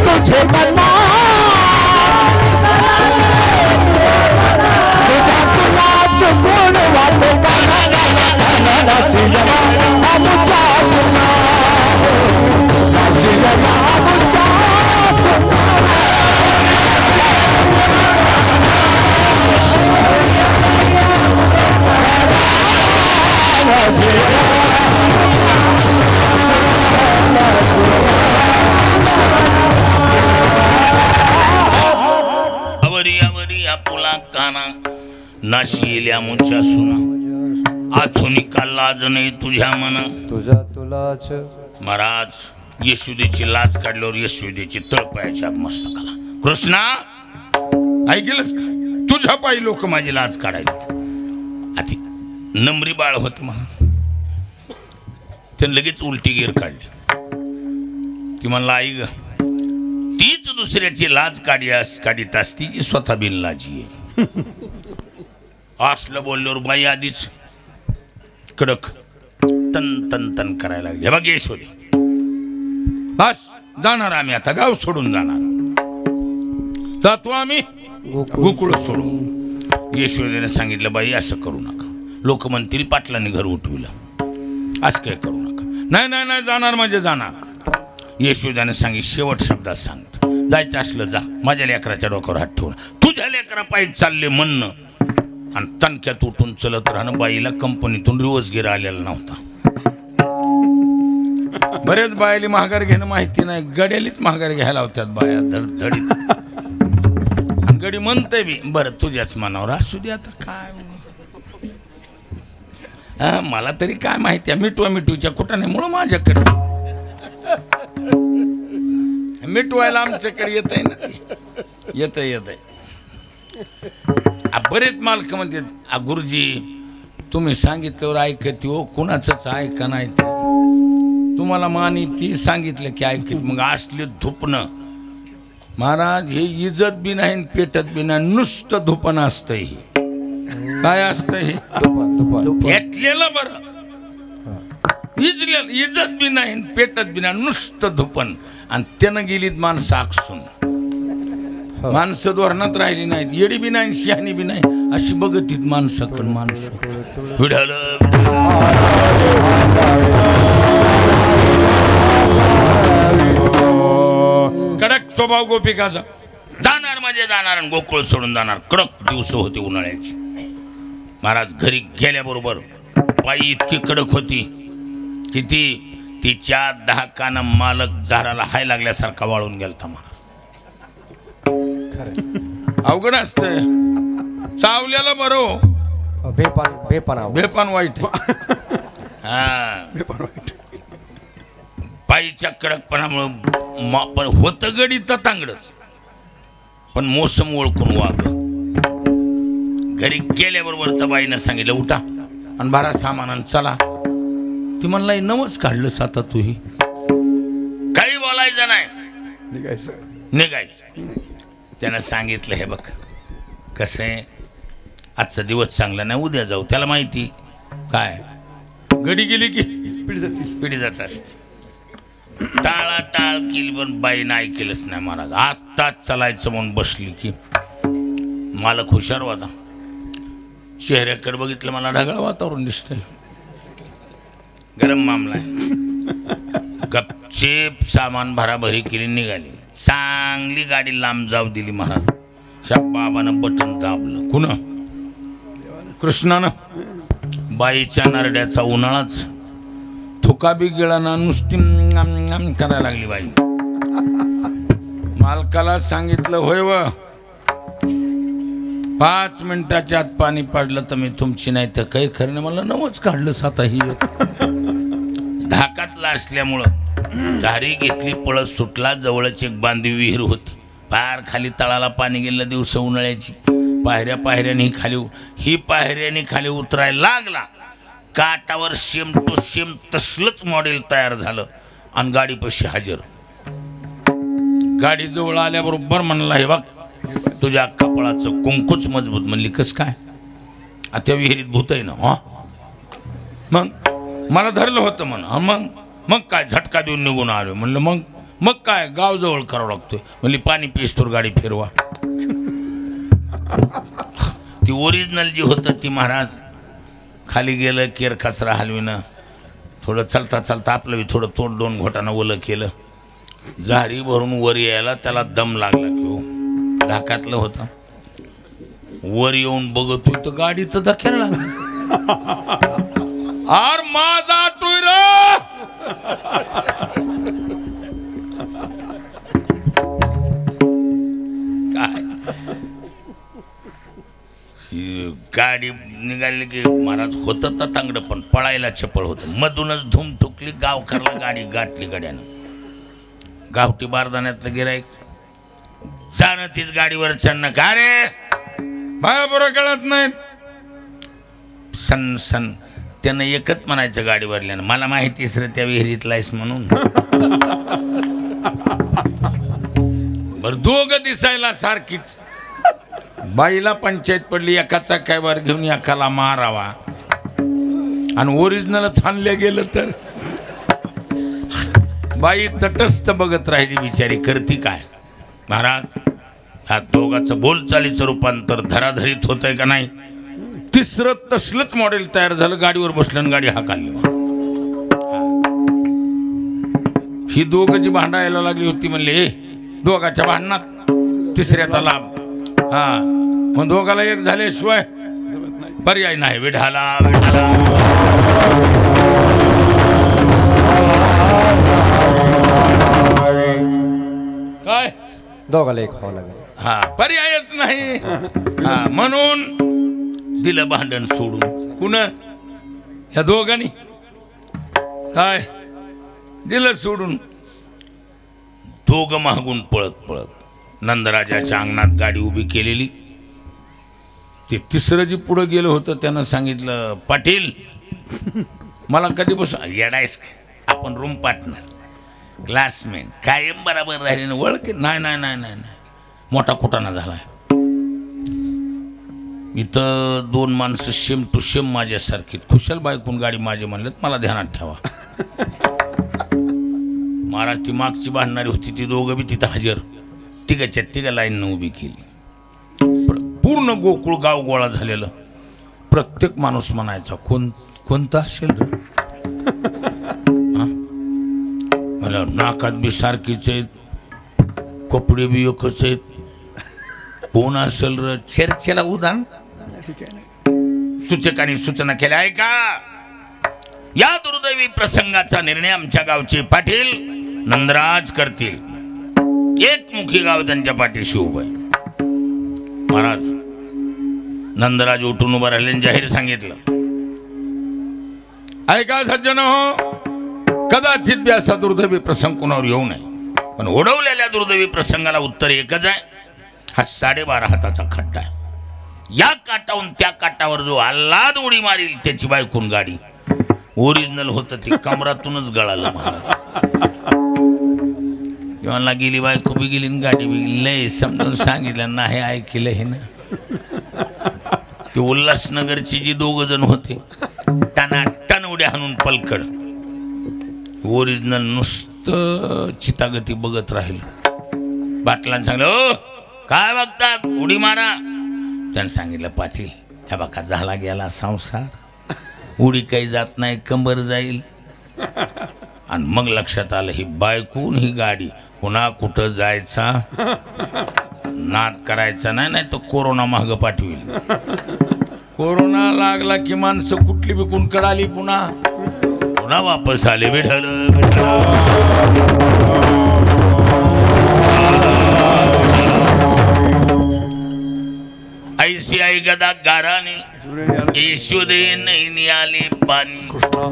तुझे बना तुला चुकून वाटो नाशिल्या मुंच्या सुना आथुनी का लाज नाही तुझ्या मना. तुझा तुलाच महाराज यशोदेची लाज काढल्यावर यशोदेची तळपायाच्या मस्तकाला कृष्णा ऐकलंस का? तुझ्या पायी लोक माझी लाज काढायला. आधी नम्री बाळ होते मला, ते लगेच उलटी गिर काढली. ती म्हणला आई ग, तीच दुसऱ्याची लाज काढीत असती जी स्वतः बिनलाजी आहे. असलं बोलल्यावर बाई आधीच कडक तन तन तन करायला लागली. बघ यशोदे, बस जाणार आम्ही आता, गाव सोडून जाणार, जातो आम्ही गोकुळ सोडून. यशोदेने सांगितलं बाई असं करू नका, लोक म्हणतील पाटलांनी घर उठविलं, असं काय करू नका. नाही नाही नाही जाणार म्हणजे जाणार. यशोदाने सांगितलं शेवट शब्दात सांगतो, जायचं असलं जा, माझ्या लेकराच्या डोक्यावर हात ठेवून. तुझ्या लेकरा पायी चालले म्हणणं आणि तणक्यात उठून चलत राहणं. बाईला कंपनीतून रिवर्स गिर आलेला नव्हता. बरेच बायली महागार घेणं माहिती नाही, गड्यालीच महागार घ्यायला होत्यात बाया धडधडीत. आणि गडी म्हणते बी बरं तुझ्याच मनावर असू दे आता काय. हा मला तरी काय माहिती आहे, मिठूच्या कुटाण्यामुळं माझ्याकडे मिटवायला आमच्याकडे येत आहे ना, येत आहे. बरेच मालक म्हणतात गुरुजी तुम्ही सांगितल्यावर ऐकत हो, कुणाचंच ऐका नाही. तुम्हाला मानी ती सांगितलं की ऐकत. मग असले धुपणं महाराज, हे इज्जत बी नाही पेटत बी नाही, नुसतं धुपणं असतं. हे काय असतं? हे घेतलेलं बरं, इज्जत बी नाही पेटत बी नाही, नुसतं धुपण. आणि त्यानं गेलीत माणसं आकसून, माणसं धोरणात राहिली नाहीत, येडी बी नाही शहाणी बी नाही, अशी बघतीत माणसं. पण माणसं विढाल कडक स्वभाव गोपिकाचा. जाणार म्हणजे जाणार आणि गोकुळ सोडून जाणार. कडक दिवस होते उन्हाळ्याची. महाराज घरी गेल्याबरोबर बाई इतकी कडक होती की ती तिच्या धाकानं मालक झाडाला हाय लागल्यासारखा वाळून गेलता मला. अवघड असतंय. चावल्याला बरं बेपान वाईट. हा पायीच्या कडकपणामुळं पण होतं गडी तर तांगडच, पण मोसम ओळखून वाग. घरी गेल्याबरोबर तर बाईनं सांगितलं उठा आणि भरा सामान चला. ती म्हणला नवच काढलंस आता तूही, काही बोलायचं नाही, निघायचं. त्यानं सांगितलं हे बघ कसं आहे, आजचा दिवस चांगला नाही, उद्या जाऊ. त्याला माहिती काय गडी गेली की पिढी जात असते. टाळा टाळ केली पण बाईनं ऐकलंच नाही महाराज. आत्ताच चालायचं म्हणून बसली की मालक हुशार होता. चेहऱ्याकडे बघितलं मला ढगाळ वातावरण दिसतंय, गरम मामला आहे. गपचेप सामान भराभरी केली, निघाली. चांगली गाडी लांब जाऊ दिली महाराज. ह्या बाबानं बटन दाबलं. कुण? कृष्णानं. बाईच्या नरड्याचा उन्हाळाच थुका बी गिळाना नुसती करायला लागली बाई. मालकाला सांगितलं होय व 5 मिनिटाच्या आत पाणी पडलं तर मी तुमची नाही तर काही खरं नाही. मला नवच काढलं साता ही धाकातला असल्यामुळं झारी घेतली, पळत सुटला. जवळच एक बांधवी विहीर होती. फार खाली तळाला पाणी गेलं दिवस उन्हाळ्याची. पायऱ्यानी खाली उतरायला लागला. काटावर सेम टू सेम तसलंच मॉडेल तयार झालं आणि गाडीपाशी हजर. गाडी जवळ आल्याबरोबर म्हणला हे बघ तुझ्या कपाळाचं कुंकूच मजबूत. म्हणली कस काय? त्या विहिरीत भूत आहे ना. हा मग मला धरलं होतं म्हण. मग काय झटका देऊन निघून आलो. म्हणलं मग काय गाव जवळ करावं लागतोय. म्हणली पाणी पिस्तूर गाडी फिरवा. ती ओरिजिनल जी होतं ती महाराज खाली गेलं, केर कचरा हलविनं, थोडं चालता चालता आपलं बी थोडं तोंड 2 घोटानं ओलं केलं. झारी भरून वर यायला त्याला दम लागला की हो. ढाकातलं होतं. वर येऊन बघतोय तर गाडी तर धक्याला लागली. आर माझा टुयर काय गाडी निघाली की महाराज होतं तर तांगडं पण पळायला चपळ होतं. मधूनच धूम ठुकली. गावकरला गाडी गाठली गाड्यानं. गावठी बारदाण्यातलं गिराईक जाणं तीच गाडीवर चढणं. का रे बाया बरं कळत नाहीत. सन सन त्यानं एकच म्हणायचं गाडीवरल्यानं, मला माहितीच रे त्या विहिरीतलायस म्हणून. बरं दोघं दिसायला सारखीच. बाईला पंचायत पडली एकाचा काय वर घेऊन एकाला मारावा आणि ओरिजिनलच आणलं गेलं तर. बाई तटस्थ बघत राहिली बिचारी. करती काय महाराज? ह्या दोघाचं बोलचालीचं रूपांतर धराधरीत होतंय का नाही. तिसरं तसलंच मॉडेल तयार झालं. गाडीवर बसलं आणि गाडी हाकालली. ही दोघं जी भांडायला लागली होती म्हणले दोघाच्या भांडणात तिसऱ्याचा लाभ. हा मग दोघाला एक झाल्याशिवाय पर्याय नाही. विढाला विढाला काय दोघाला एक व्हावं लागेल. हा पर्यायच नाही. हा म्हणून दिलं भांडण सोडून. पुन्हा ह्या दोघांनी काय दिलं सोडून. दोघं मागून पळत पळत नंदराजाच्या अंगणात गाडी उभी केलेली. ते तिसरं जे पुढं गेलं होतं त्यानं सांगितलं पाटील मला कधीपासून येडायस आपण रूम पार्टनर क्लासमेट कायम बराबर राहिले ना ओळख. नाही नाही नाही नाही नाही मोठा खोटाना झालाय. इथं 2 माणसं सेम टू सेम माझ्यासारखी खुशाल बायकून गाडी माझी म्हणलेत मला ध्यानात ठेवा. महाराज ती मागची बांधणारी होती ती दोघं बी तिथं हजर. तिघाच्या तिघा लाईननं उभी केली. पूर्ण गोकुळ गाव गोळा झालेलं. प्रत्येक माणूस म्हणायचा कोणता असेल रे. मला नाकात बी सारखीच आहेत, कपडे बी एकच आहेत. कोण असेल र? चर्चेला उदाहरण सूचकांनी सूचना केल्या आहे का या दुर्दैवी प्रसंगाचा निर्णय आमच्या गावचे पाटील नंदराज करतील. एकमुखी गाव त्यांच्या पाठीशी उभं आहे. महाराज नंदराज उठून उभा राहिले आणि जाहीर सांगितलं, ऐका सज्जन हो, कदाचित बी असा दुर्दैवी प्रसंग कुणावर येऊ नये, पण ओढवलेल्या दुर्दैवी प्रसंगाला उत्तर एकच आहे. हा 12.5 हाताचा खड्डा आहे. या काटावून त्या काटावर जो आल्हाद उडी मारील त्याची बायकून गाडी. ओरिजिनल होतं ते कमरातूनच गळालं महाराज. जेव्हा गेली बायको बी गेली गाडी बी गेली. लय समजून सांगितलं नाही ऐकलं हे ना. ते उल्हासनगरची जी 2 जण होते टनाटन उड्या हाणून पलकड. ओरिजिनल नुसतं चितागती बघत राहिलं. बाटलांनी सांगलं, ओ काय बघतात, उडी मारा. त्यानं सांगितलं, पाटील ह्या बघा झाला गेला संसार, उडी काही जात नाही, कंबर जाईल. आणि मग लक्षात आलं ही बायकून ही गाडी, पुन्हा कुठं जायचा नाद करायचा नाही, नाही तर कोरोना मागं पाठविल. कोरोना लागला की माणसं कुठली बी कुणकड आली, पुन्हा वापस आले. विठ्ठल ऐसी आई गदा गाराने यशोदे नैनी आले पाणी.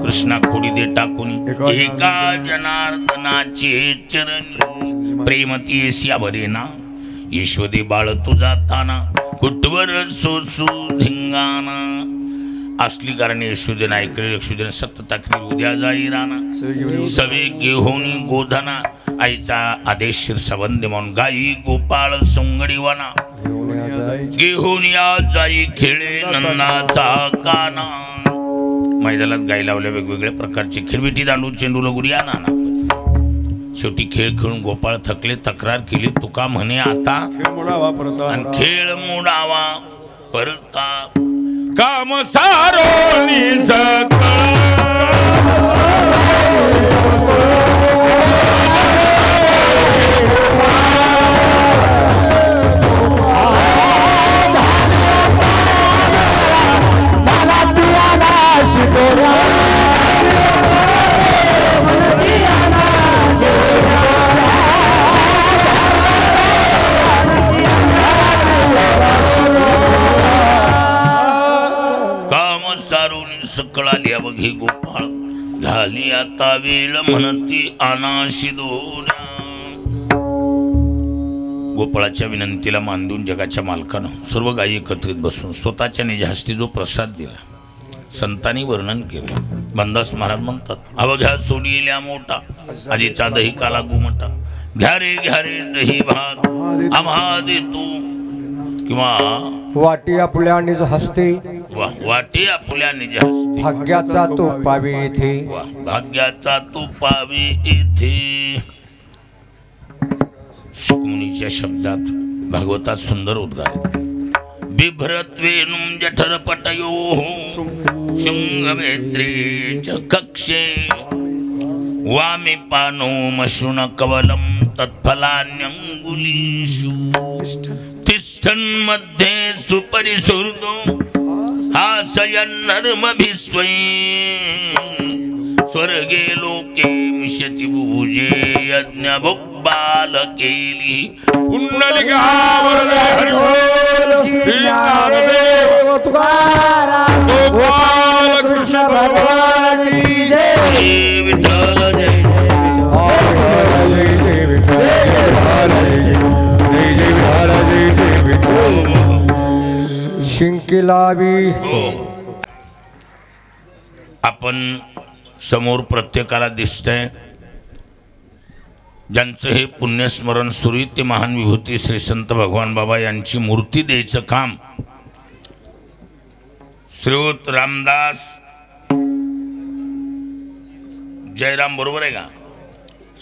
कृष्णा खोडी दे टाकून एका जनार्दनाचे चरण. प्रेमती येसिया भरेना यशोदे बाळ तुझा ताना. कुटवर सोसू धिंगाणा. असली कारण यशोदेन ऐकले यशोदेन सत्य टाकली. उद्या जाई राणा सवे घेऊन गोधना. आईचा आदेश सबंध म्हणून गाई गोपाळ सोंगडी वना. घेऊन या जाई खेळे नंदाचा काना. मैदानात गाई लावल्या वेगवेगळ्या प्रकारचे खेळबिटी दांडू चेंडू लगुरी या नाना. शेवटी खेळ खेळून गोपाळ थकले. तक्रार केली, तुका म्हणे आता खेळ मोडावा परता. काम सारोनी सकळाली बघी गोपाळ. झाली आता वेळ म्हणती अनाशी दोऱ्या. गोपाळाच्या विनंतीला मान देऊन जगाच्या मालकानं सर्व गायी एकत्रित बसून स्वतःच्या निजाष्टी जो प्रसाद दिला संतांनी वर्णन केले. बंदास महाराज म्हणतात, अवघ्या सोडील्या मोठा आधीचा दही काला गुमटा. घ्या रे दही भात आम्हा देतो. किंवा वाटी आपल्या निज हस्ते. वाटी आपल्या निज हस्ते. भाग्याचा तो पावे येथे. भाग्याचा तो पावे येथे. शुकमुनीच्या शब्दात भागवतात सुंदर उद्गार. बिभ्रत्वेनुम जठरपटयो शुंगवेत्रे च कक्षे. वामे पानो मशुन कवलम तत्फलान्यंगुलीषु. तिष्ठन् मध्ये सुपरिसुर्दो हासयन्नर्मभिस्वै. स्वर्गे लोके मिशति बुभुजे यज्ञ भुक्बाल केली. कुंडलिकावर कृष्ण भगवान की जय. विठ्ठल जय. शिंकिलावी. आपण समोर प्रत्येकाला दिसतंय ज्यांचं हे पुण्यस्मरण सुरू ते महान विभूती श्री संत भगवान बाबा यांची मूर्ती द्यायचं काम श्रीयुत रामदास जयराम, बरोबर आहे का?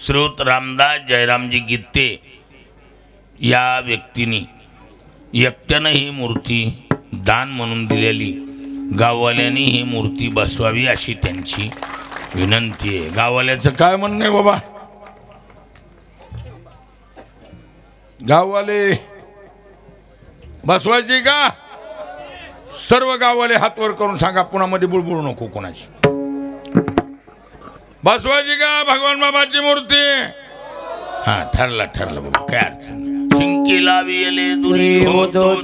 श्रीयुत रामदास जयरामजी गीते या व्यक्तींनी एकट्यानं ही मूर्ती दान म्हणून दिलेली. गाववाल्यांनी ही मूर्ती बसवावी अशी त्यांची विनंती आहे. गाववाल्याचं काय म्हणणं आहे बाबा? गाववाले बसवायची का? सर्व गाववाले हात वर करून सांगा, पुन्हा मध्ये बुळबुळू नको कोणाची. बसवायची का भगवान बाबाची मूर्ती? हा ठरलं बाबा, काय अडचण नाही. शिंकी लावी दुरी होतो